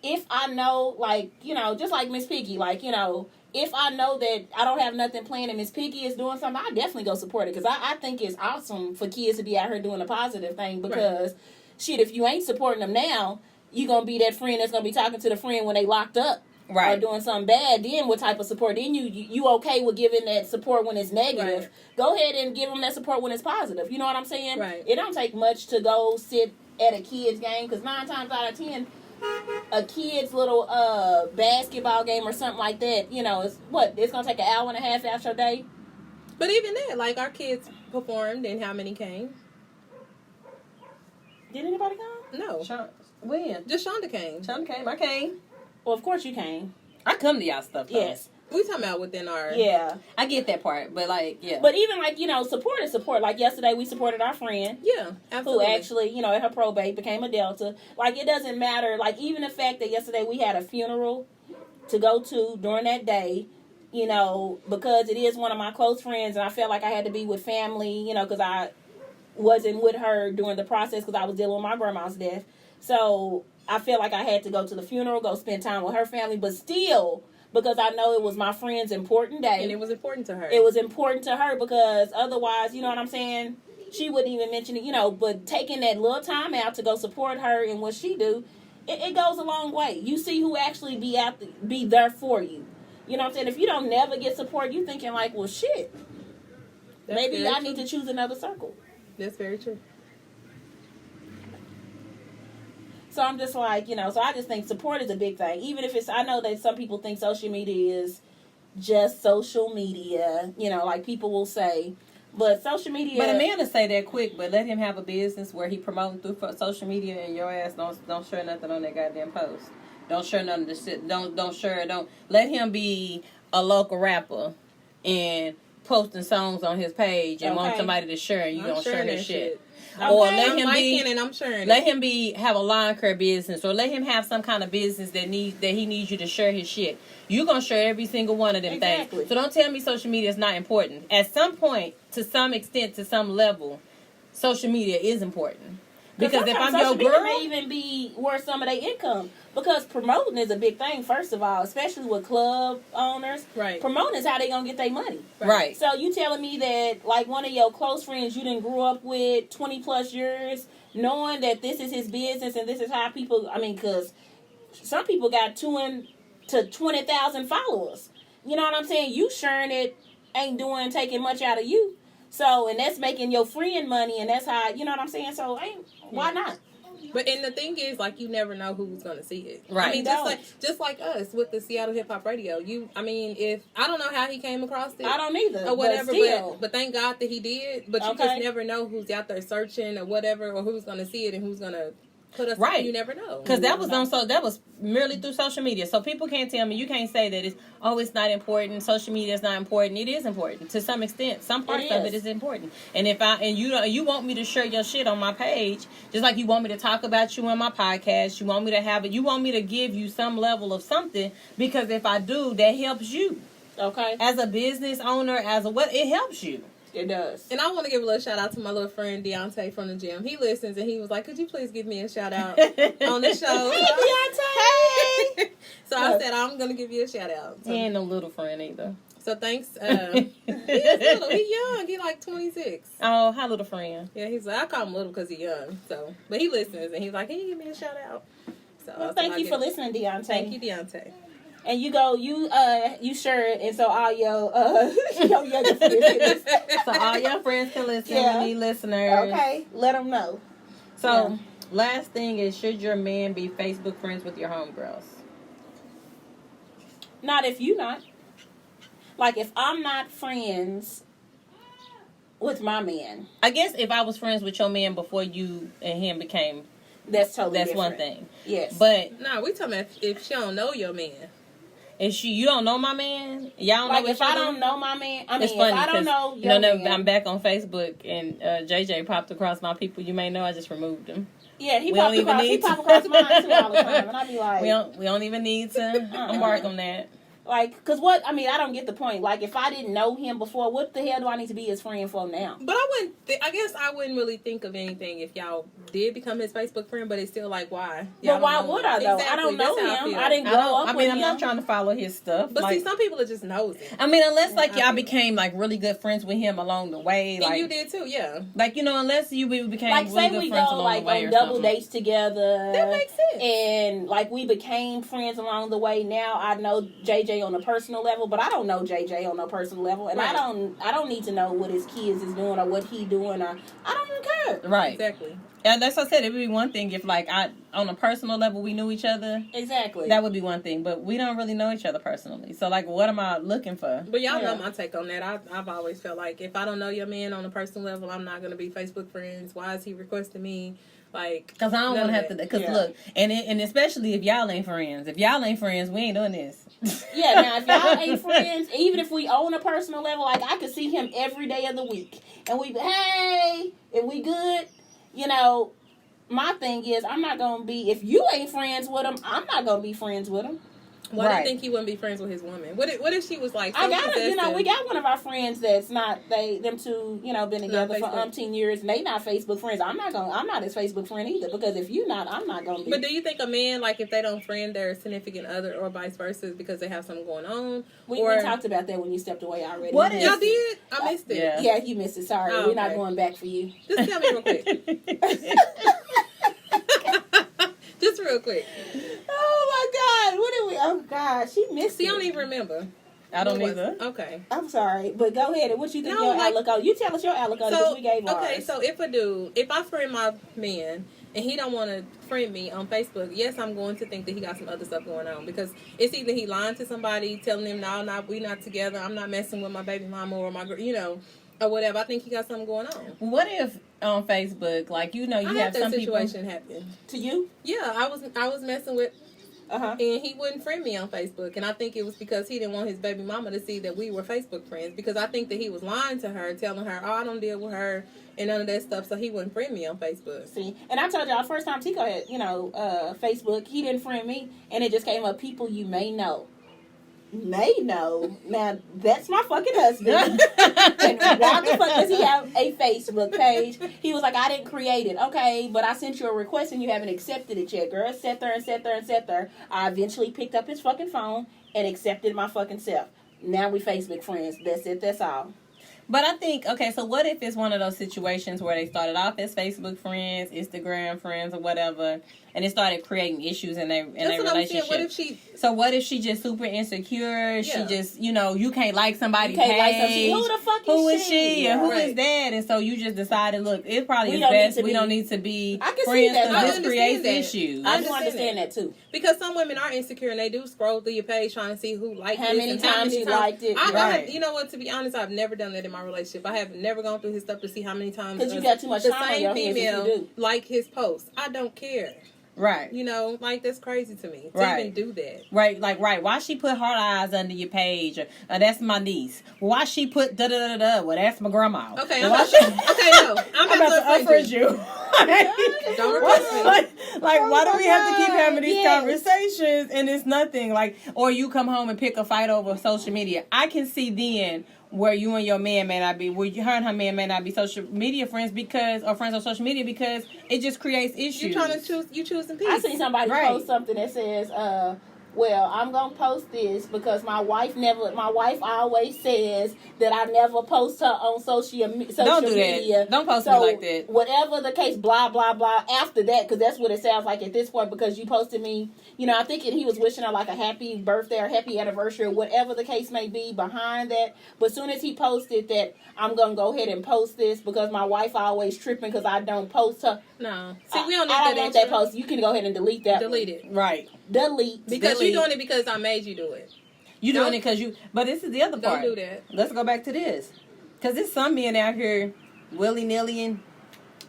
if I know, like, you know, just like Miss Piggy, like, you know, if I know that I don't have nothing planned and Miss Piggy is doing something, I definitely go support it. Because I think it's awesome for kids to be out here doing a positive thing. Because, shit, if you ain't supporting them now, you going to be that friend that's going to be talking to the friend when they locked up. Right. Or doing something bad. Then what type of support? Then you okay with giving that support when it's negative. Right. Go ahead and give them that support when it's positive. You know what I'm saying? Right. It don't take much to go sit at a kid's game. Because 9 times out of 10... a kid's little basketball game or something like that, you know, it's gonna take an hour and a half out your day. But even that, like, our kids performed and how many came? Did anybody come? No. When? Just Shonda came. I came. Well, of course you came. I come to y'all stuff, though. Yes. We talking about within our... Yeah. I get that part, but, like, yeah. But even, like, you know, support is support. Like, yesterday we supported our friend. Yeah, absolutely. Who actually, you know, at her probate became a Delta. Like, it doesn't matter. Like, even the fact that yesterday we had a funeral to go to during that day, you know, because it is one of my close friends, and I felt like I had to be with family, you know, because I wasn't with her during the process because I was dealing with my grandma's death. So, I felt like I had to go to the funeral, go spend time with her family, but still... because I know it was my friend's important day. And it was important to her. It was important to her because otherwise, you know what I'm saying, she wouldn't even mention it, you know, but taking that little time out to go support her and what she do, it goes a long way. You see who actually be there for you. You know what I'm saying? If you don't never get support, you thinking like, well, shit. Maybe I need to choose another circle. That's very true. So I'm just like, you know, so I just think support is a big thing. Even if I know that some people think social media is just social media, you know, like people will say. But social media... But a man will say that quick, but let him have a business where he promoting through social media and your ass don't share nothing on that goddamn post. Don't share none of the shit. Don't let him be a local rapper and posting songs on his page and want somebody to share and you don't share his shit. Okay, or let him have a lawn care business, or let him have some kind of business that he needs you to share his shit. You're gonna share every single one of them things. So don't tell me social media is not important. At some point, to some extent, to some level, social media is important. Because if I'm your girl, may even be worth some of their income. Because promoting is a big thing, first of all, especially with club owners. Right. Promoting is how they gonna get their money. Right. So you telling me that like one of your close friends you didn't grew up with 20 plus years, knowing that this is his business and this is how people, I mean, because some people got 2 to 20,000 followers. You know what I'm saying? You sharing it ain't taking much out of you. So, and that's making your friend money, and that's how, you know what I'm saying? So, why not? But, and the thing is, like, you never know who's going to see it. Right. I mean, just like us with the Seattle Hip Hop Radio. I don't know how he came across it. I don't either. Or whatever, but thank God that he did. But you just never know who's out there searching or whatever, or who's going to see it and who's going to put us on. You never know. Because that was merely through social media. So people can't tell me, you can't say that it's not important. Social media is not important. It is important to some extent. Some parts of it is important. And you want me to share your shit on my page, just like you want me to talk about you on my podcast, you want me to give you some level of something, because if I do, that helps you. Okay. As a business owner, it helps you. It does. And I want to give a little shout out to my little friend Deontay from the gym. He listens and he was like, "Could you please give me a shout out on the show?" Hey, Deontay! Hey! So I said, "I'm gonna give you a shout out." So, He ain't no little friend either. so thanks. He is little. He young. He like 26. Oh, hi, little friend. Yeah, he's like, I call him little because he's young. So, but he listens and he's like, "Can you give me a shout out?" So Well, thank you for listening, Deontay. Thank you, Deontay. And you sure, and so all your your younger friends can listen. So all your friends can listen. Yeah. We need listeners. Okay, let them know. So, last thing is, should your man be Facebook friends with your homegirls? Not if you not. Like, if I'm not friends with my man, I guess if I was friends with your man before you and him became, that's totally that's different. one thing. Yes. But No, we talking about if she don't know your man. if you don't know my man, y'all like, know if what I you don't know my man, I mean, It's if funny I don't 'cause, know you your know, man, I'm back on Facebook and JJ popped across my people. You may know I just removed him. yeah, he we don't popped even across, he need pop to- across mine too all the time, and I be like, We don't even need to embark on that. like, cause what? I mean, I don't get the point. Like, if I didn't know him before, what the hell do I need to be his friend for now? But I wouldn't. I guess I wouldn't really think of anything if y'all did become his Facebook friend. But it's still like, why? Y'all But why don't know would him. I though? I Exactly, don't know that's how him. feel. I didn't grow up I'm with not him. trying to follow his stuff. But like, see, some people are just nosy. I mean, unless like I y'all feel- became like really good friends with him along the way, And like you did too, yeah. like you know, unless you became Like, really say good we friends go along like the way on or double something. dates together. That makes sense. And like we became friends along the way. Now I know JJ on a personal level, but I don't know JJ on a personal level, and Right. I don't need to know what his kids is doing or what he doing, or I don't even care. Right. Exactly. And that's what I said. It would be one thing if like on a personal level we knew each other. Exactly. That would be one thing, but we don't really know each other personally. So like, what am I looking for? But y'all Yeah. know my take on that. I've always felt like if I don't know your man on a personal level, I'm not gonna be Facebook friends. Why is he requesting me? Like, Because I don't none want to of have to. that. Because Yeah. look, and especially if y'all ain't friends. If y'all ain't friends, we ain't doing this. Yeah, now if y'all ain't friends, even if we own a personal level, like I could see him every day of the week, and we hey, if we good, you know. My thing is, I'm not gonna be if you ain't friends with him. I'm not gonna be friends with him. Why do Right. you think he wouldn't be friends with his woman? What if she was like? So I got it. You know, possessive? we got one of our friends that's not them two. You know, been together for Facebook. 10 years, and they not Facebook friends. I'm not his Facebook friend either because if you not, I'm not gonna be. But do you think a man, like, if they don't friend their significant other or vice versa because they have something going on? we or talked about that when you stepped away already. What You is- Y'all missed it. did? I missed it. Yeah. Yeah, you missed it. Sorry, Oh, we're not okay. going back for you. Just tell me real quick. Just real quick. Oh my God, what did we? Oh God, she missed See, it. I don't even remember. I don't What was either. it? Okay. I'm sorry, but go ahead. And what you think No, your like- outlook on? You tell us your outlook on it because we gave ours. okay, so if I friend my man and he don't want to friend me on Facebook, yes, I'm going to think that he got some other stuff going on because it's either he lying to somebody, telling them no, we not together, I'm not messing with my baby mama or my girl, or whatever. I think he got something going on. What if on Facebook, like you know, you I have had that some people. situation happen. To you? Yeah, I was messing with, Uh-huh. and he wouldn't friend me on Facebook, and I think it was because he didn't want his baby mama to see that we were Facebook friends. Because I think that he was lying to her, telling her, "Oh, I don't deal with her," and none of that stuff. So he wouldn't friend me on Facebook. See, and I told y'all first time Tico had, Facebook, he didn't friend me, and it just came up people you may know. May know. Now, that's my fucking husband. And why the fuck does he have a Facebook page? He was like, I didn't create it. Okay, but I sent you a request and you haven't accepted it yet. Girl, sat there. I eventually picked up his fucking phone and accepted my fucking self. Now we Facebook friends. That's it. That's all. But I think, okay, so what if it's one of those situations where they started off as Facebook friends, Instagram friends, or whatever, and it started creating issues in their That's what I'm saying. relationship? What if she? So what if she just super insecure? She Yeah. just, you can't like somebody. You can't like somebody. Who the fuck is Who is she? she? And who is Right. that? And so you just decided, look, it probably We is don't need best to we be- don't need to be I can see friends that. because I this creates understand that. issues. I do understand understand that too. Because some women are insecure and they do scroll through your page trying to see who liked How this many and times you liked it. Right. You know what? To be honest, I've never done that in my relationship. I have never gone through his stuff to see how many times 'Cause you got too much the time on same your hands if you female do. like his post. I don't care. Right. Like that's crazy to me to Right. even do that. Right, why she put heart eyes under your page? Or, that's my niece. Why she put da da da da? Well, that's my grandma. Okay, Well, I'm why about, she- okay, no, I'm I'm about to unfriend unfriend you. Don't request me. Like, why do we have to keep God, having these yes. conversations and it's nothing? Like, or you come home and pick a fight over social media. I can see then where you and your man may not be, where her and her man may not be social media friends or friends on social media because it just creates issues. You trying to choosing peace. I seen somebody Right. post something that says, well, I'm gonna post this because my wife always says that I never post her on social Don't do media. that. Don't post so me like that. Whatever the case, blah blah blah. After that, because that's what it sounds like at this point. Because you posted me, I think he was wishing her like a happy birthday or happy anniversary or whatever the case may be behind that. But as soon as he posted that, I'm gonna go ahead and post this because my wife always tripping because I don't post her. No, see, we don't need I that don't want extra. that post. You can go ahead and delete that. Delete it. Right. Delete. Because you're doing it because I made you do it. You doing it because you, but this is the other part. Don't do that. Let's go back to this. Because there's some men out here willy-nilly and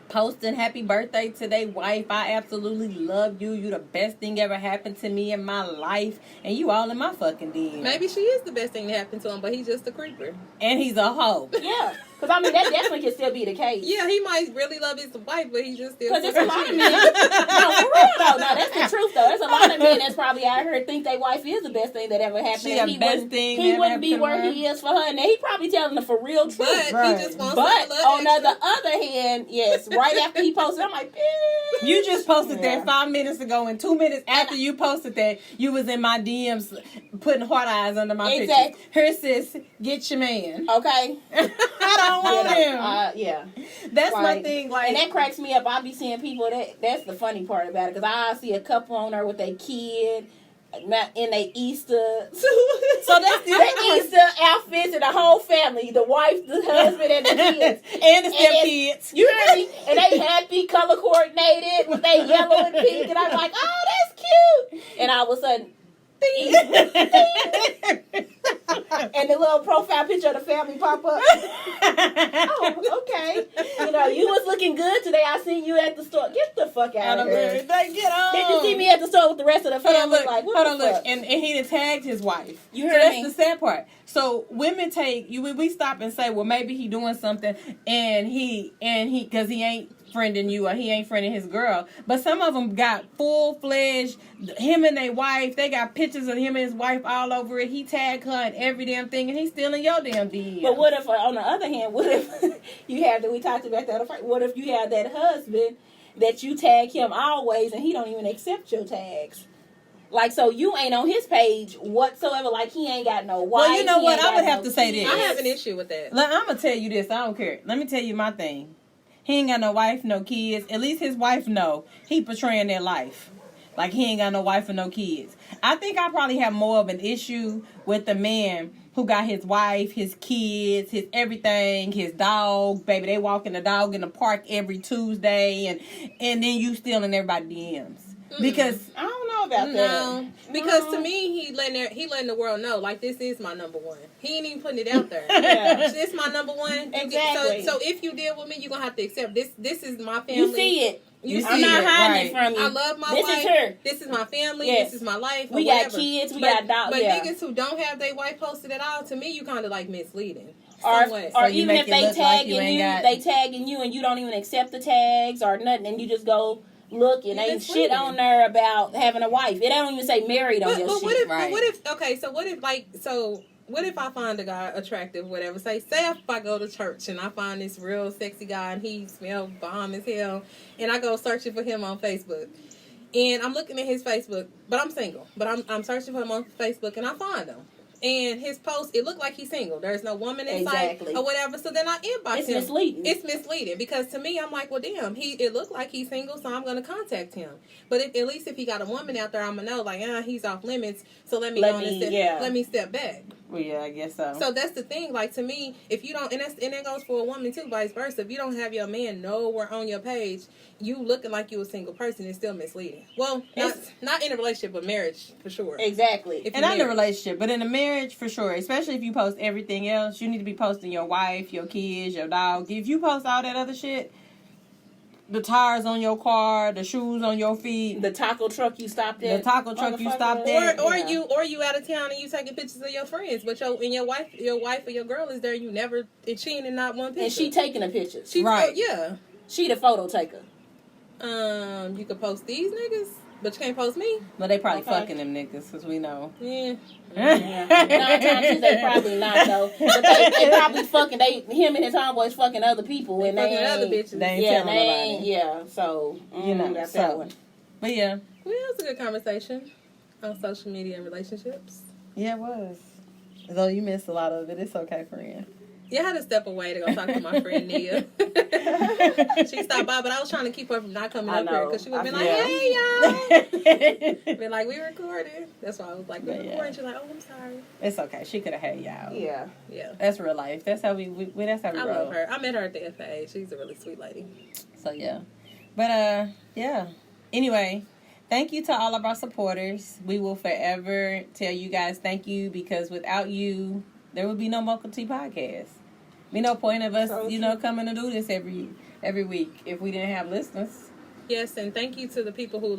posting happy birthday to their wife. I absolutely love you. You the best thing ever happened to me in my life. And you all in my fucking DMs. Maybe she is the best thing that happened to him, but he's just a creeper. And he's a hoe. Yeah, because I mean that definitely can still be the case. Yeah, he might really love his wife, but he just still. Because there's a lot of men. No, for real though. No, that's the truth though. There's a lot of men that's probably out here think their wife is the best thing that ever happened. She and the best thing he that wouldn't be happened to where her. he is for her, and then he probably telling her for real truth. But Right. he just wants But to love on extra. the other hand, yes, right after he posted, I'm like, bitch. You just posted Yeah. that 5 minutes ago, and 2 minutes after you posted that, you was in my DMs putting heart eyes under my Exactly. picture. Here, sis, get your man. Okay. I don't want him. Yeah. That's my Right. thing. Like, And that cracks me up. I be seeing people that's the funny part about it, because I see a couple on there with their kid in their Easter. so that's the The Easter outfits and the whole family, the wife, the husband, and the kids. and the stepkids. You hear me? And they happy, color coordinated with they yellow and pink, and I'm like, oh, that's cute. And all of a sudden, and the little profile picture of the family pop up. Oh, okay. You was looking good today. I seen you at the store. Get the fuck out of here. Get on. Did you see me at the store with the rest of the Hold on, family? look. Like, what Hold the on, fuck? look. And he done tagged his wife. You So heard that's me. the sad part. So women we stop and say, well, maybe he doing something, and he because he ain't friending you or he ain't friending his girl. But some of them got full-fledged, him and their wife, they got pictures of him and his wife all over it. He tagged her and every damn thing, and he's still in your damn DM. But what if, on the other hand, what if you have that, we talked about that, what if you have that husband that you tag him always and he don't even accept your tags? Like, so you ain't on his page whatsoever. Like, he ain't got no wife. Well, you know he what? ain't I got would have no to say kids. this. I have an issue with that. I'm going to tell you this. I don't care. Let me tell you my thing. He ain't got no wife, no kids. At least his wife know. He portraying their life. Like, he ain't got no wife and no kids. I think I probably have more of an issue with the man who got his wife, his kids, his everything, his dog. Baby, they walking the dog in the park every Tuesday. And then you still in everybody's DMs. Because I don't know about that. No, because to me, he letting the world know, like, this is my number one. He ain't even putting it out there. Yeah. This my number one. Exactly. So if you deal with me, you're gonna have to accept this. This is my family. You see it. You I'm see not it, hiding right. it from you. I love my this wife. This is her. This is my family. Yes. This is my life. We or got whatever. kids. We got dogs. But Yeah. niggas who don't have their wife posted at all, to me, you kind of like misleading. Or Somewhat. So you even make if it they look like tagging you ain't you, got- they tagging you and you don't even accept the tags or nothing, and you just go look and You ain't shit misleading. on there about having a wife. It don't even say married on But, your but shit. what if? Right. But what if? Okay, so what if what if I find a guy attractive, whatever? Say if I go to church and I find this real sexy guy and he smells bomb as hell, and I go searching for him on Facebook, and I'm looking at his Facebook, but I'm single, but I'm searching for him on Facebook and I find him. And his post, it looked like he's single. There's no woman in Exactly. sight or whatever. So then I inbox It's him. misleading. It's misleading because to me, I'm like, well, damn, it looked like he's single, so I'm going to contact him. But at least if he got a woman out there, I'm going to know, like, he's off limits. So let me step back. well, yeah, I guess so. So that's the thing. Like, to me, if you don't, and that goes for a woman too, vice versa. If you don't have your man nowhere on your page, you looking like you a single person is still misleading. Well, not in a relationship, but marriage for sure. Exactly. If And not in a relationship, but in a marriage, for sure. Especially if you post everything else. You need to be posting your wife, your kids, your dog. If you post all that other shit, the tires on your car, the shoes on your feet, The taco truck you stopped at. the taco truck you stopped at. Or Yeah. you out of town and you taking pictures of your friends, but your wife or your girl is there. And she ain't in not one picture. And she taking the pictures. She's Right. yeah. She the photo taker. You could post these niggas, but you can't post me. But they probably fucking them niggas, because we know. Yeah. 9 times they probably not though. But they probably fucking him and his homeboys fucking other people and Fucking they other ain't, bitches. They ain't yeah, telling they nobody. ain't, yeah. So You know, that's so. that one. But yeah. Well, it was a good conversation on social media and relationships. Yeah, it was. Though you missed a lot of it. It's okay, friend. Yeah, I had to step away to go talk to my friend Nia. She stopped by, but I was trying to keep her from not coming up here because she would have been like, "Hey, y'all," been like, "We recorded." That's why I was like, "We recording." She's like, "Oh, I'm sorry." It's okay. She could have had y'all. Yeah. Yeah. That's real life. That's how we that's how we I roll. love her. I met her at the FA. She's a really sweet lady. So yeah. But yeah. Anyway, thank you to all of our supporters. We will forever tell you guys thank you, because without you, there would be no Mocha Tea podcast. Be no point of us, coming to do this every week if we didn't have listeners. Yes, and thank you to the people who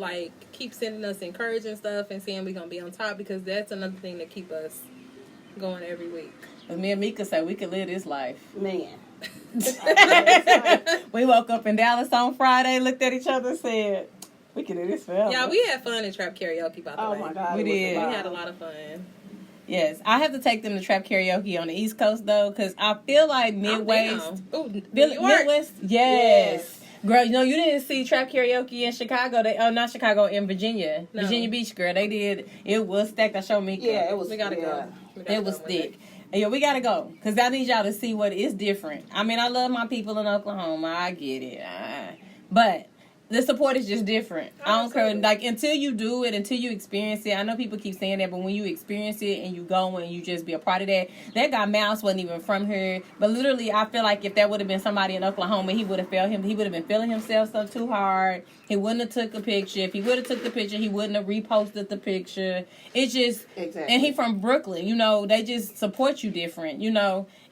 keep sending us encouraging stuff and saying we're gonna be on top, because that's another thing that keep us going every week. As me and Mika said, we could live this life. Man. We woke up in Dallas on Friday, looked at each other, and said, "We can do this forever." Yeah, we had fun in trap karaoke. By the way, Oh my God. We did. we had a lot of fun. Yes, I have to take them to trap karaoke on the East Coast though, because I feel like Midwest. Midwest, yes. Girl, you didn't see trap karaoke in Chicago. Not Chicago, in Virginia, No. Virginia Beach. Girl, they did. It was stacked. I showed Mika. Yeah, it was. We gotta go. It was thick. Yeah, we gotta go, because I need y'all to see what is different. I mean, I love my people in Oklahoma. I get it, but the support is just different. I don't care. Until you do it, until you experience it. I know people keep saying that, but when you experience it and you go and you just be a part of that guy Mouse wasn't even from here. But literally, I feel like if that would have been somebody in Oklahoma, he would have been feeling himself so too hard. He wouldn't have took a picture. If he would have took the picture, he wouldn't have reposted the picture. It's just, exactly. And he from Brooklyn, they just support you different,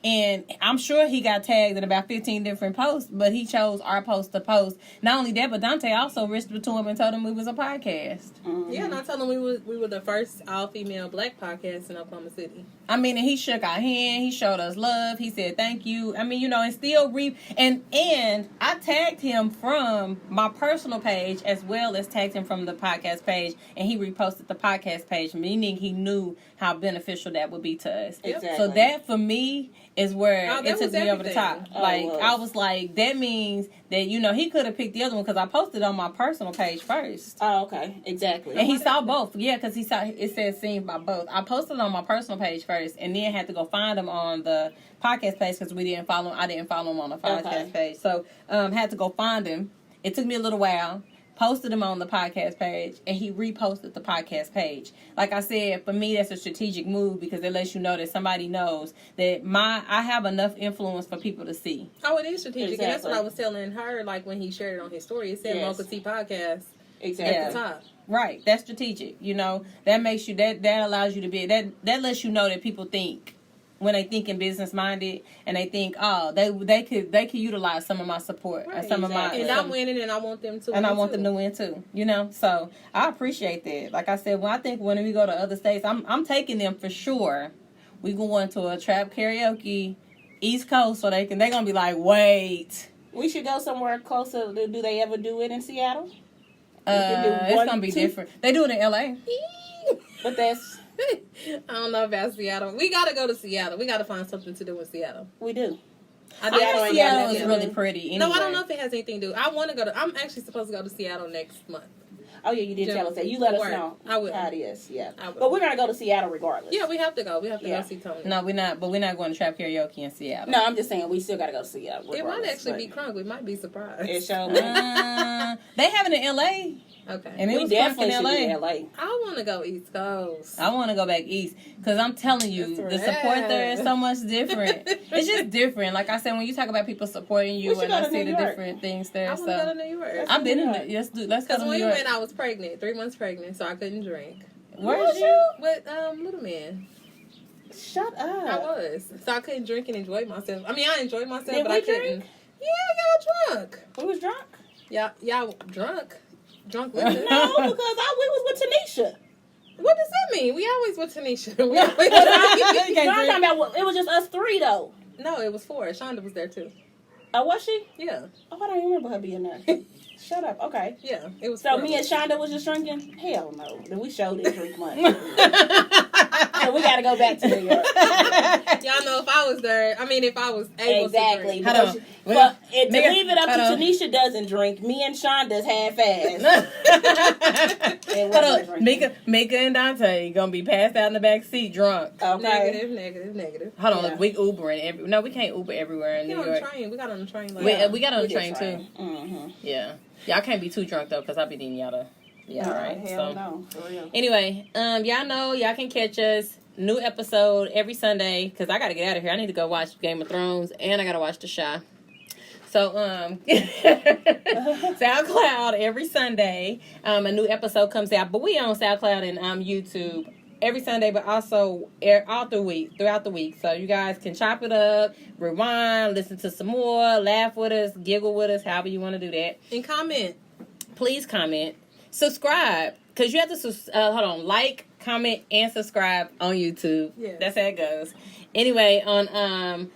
And I'm sure he got tagged in about 15 different posts, but he chose our post to post. Not only that, but Dante also whispered to him and told him we was a podcast. Mm-hmm. Yeah, and I told him we were the first all-female black podcast in Oklahoma City. I mean, and he shook our hand. He showed us love. He said thank you. I mean, and still and I tagged him from my personal page as well as tagged him from the podcast page, and he reposted the podcast page, meaning he knew how beneficial that would be to us. Exactly. So that for me is where it took me over the top. I was like, that means that he could have picked the other one, because I posted on my personal page first. Oh, okay, exactly. And he saw both, because he saw it said seen by both. I posted on my personal page first, and then had to go find him on the podcast page because I didn't follow him on the podcast page. So had to go find him. It took me a little while. Posted him on the podcast page, and he reposted the podcast page. Like I said, for me, that's a strategic move, because it lets you know that somebody knows that I have enough influence for people to see. Oh, it is strategic, Exactly. and that's what I was telling her. Like when he shared it on his story, it said Mocha Tea Podcast Exactly. at the top. Right, that's strategic. That makes you that allows you to be that lets you know that people think. When they think in business minded, and they think, oh, they could utilize some of my support, Right, or some of my, and I'm winning, and I want them to, and I want too. them to win too. So I appreciate that. Like I said, I think when we go to other states, I'm taking them for sure. We going to a trap karaoke, East Coast, so they're gonna be like, wait. We should go somewhere closer. Do they ever do it in Seattle? It's gonna be different. They do it in LA, but that's. I don't know about Seattle. We gotta go to Seattle. We gotta find something to do in Seattle. We do. Seattle is really pretty. Anyway. No, I don't know if it has anything to do. I want to go to. I'm actually supposed to go to Seattle next month. Oh yeah, you did tell us that. You let us know. I will. How it is. Yeah. I will. But we're gonna go to Seattle regardless. Yeah, we have to go. We have to go see Tony. No, we're not. But we're not going to trap karaoke in Seattle. No, I'm just saying we still gotta go to Seattle. It might actually be crunk. We might be surprised. It sure. They have it in LA. Okay. And we definitely should be in LA. I want to go East Coast. I want to go back east, because I'm telling you, the support there is so much different. It's just different. Like I said, when you talk about people supporting you, and I see the different things there. I want to go to New York. I've been in. Let's go to New York. Because when we went, I was pregnant, 3 months pregnant, so I couldn't drink. Where was you? With Little Man. Shut up. I was. So I couldn't drink and enjoy myself. I mean, I enjoyed myself, Did but we I couldn't. drink? Yeah, y'all drunk. We was drunk? Y'all drunk? Drunk with us? No, because we was with Tanisha. What does that mean? We always with Tanisha. We always I'm talking about, it was just us three, though. No, it was 4. Shonda was there, too. Oh, was she? Yeah. Oh, I don't remember her being there. Shut up. Okay. Yeah, it was. So me and Shonda was just drinking? Hell no. Then we showed didn't drink much. So we gotta go back to New York. Y'all know if I was there, I mean, if I was able to drink. Hold on. But to Mika, leave it up to hold on. Tanisha doesn't drink. Me and Shonda's half-assed. Hold on. Mika and Dante gonna be passed out in the back seat drunk. Negative. Hold on, Yeah. we Ubering. No, we can't Uber everywhere in Get New on the York. train. We got on the train. We got on the train too. Mm-hmm. Yeah. Y'all can't be too drunk though, because I'll be needing y'all to. Yeah, all right. Hell So no. For real. anyway, y'all know y'all can catch us new episode every Sunday because I gotta get out of here. I need to go watch Game of Thrones and I gotta watch The Chi. So SoundCloud every Sunday, a new episode comes out. But we on SoundCloud and YouTube every Sunday, but also throughout the week. So you guys can chop it up, rewind, listen to some more, laugh with us, giggle with us, however you want to do that. And comment. Please comment, subscribe, because you have to like, comment, and subscribe on YouTube. Yeah. That's how it goes. Anyway, on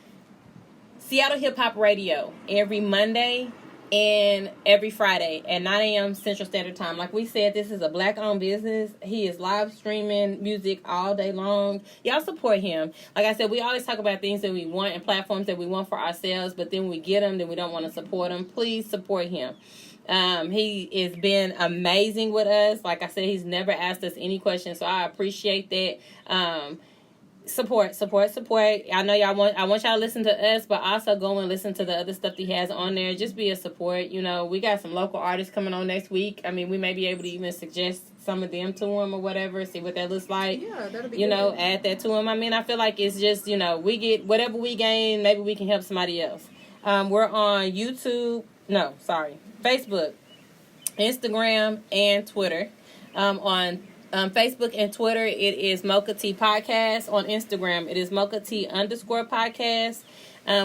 Seattle Hip Hop Radio every Monday and every Friday at 9 a.m. Central Standard Time. Like we said, this is a black-owned business. He is live streaming music all day long. Y'all support him. Like I said, we always talk about things that we want and platforms that we want for ourselves, but then we get them, then we don't want to support them. Please support him. He has been amazing with us. Like I said, he's never asked us any questions, so I appreciate that. Support. I know I want y'all to listen to us, but also go and listen to the other stuff that he has on there. Just be a support. You know, we got some local artists coming on next week. I mean, we may be able to even suggest some of them to him or whatever, see what that looks like. Yeah, that'll be you good. know, add that to him. I mean, I feel like it's just, you know, we get whatever we gain, maybe we can help somebody else. We're on Facebook, Instagram, and Twitter. On Facebook and Twitter, it is Mocha T Podcast. On Instagram, it is Mocha T _podcast.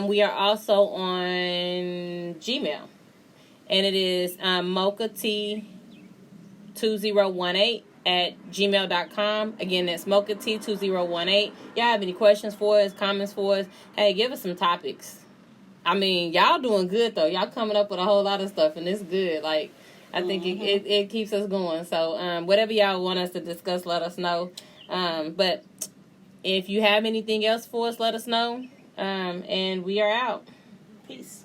We are also on Gmail. And it is Mocha T 2018 at gmail.com. Again, that's Mocha T 2018. Y'all have any questions for us, comments for us? Hey, give us some topics. I mean, y'all doing good, though. Y'all coming up with a whole lot of stuff, and it's good. Like, I think it keeps us going. So, whatever y'all want us to discuss, let us know. But if you have anything else for us, let us know. And we are out. Peace.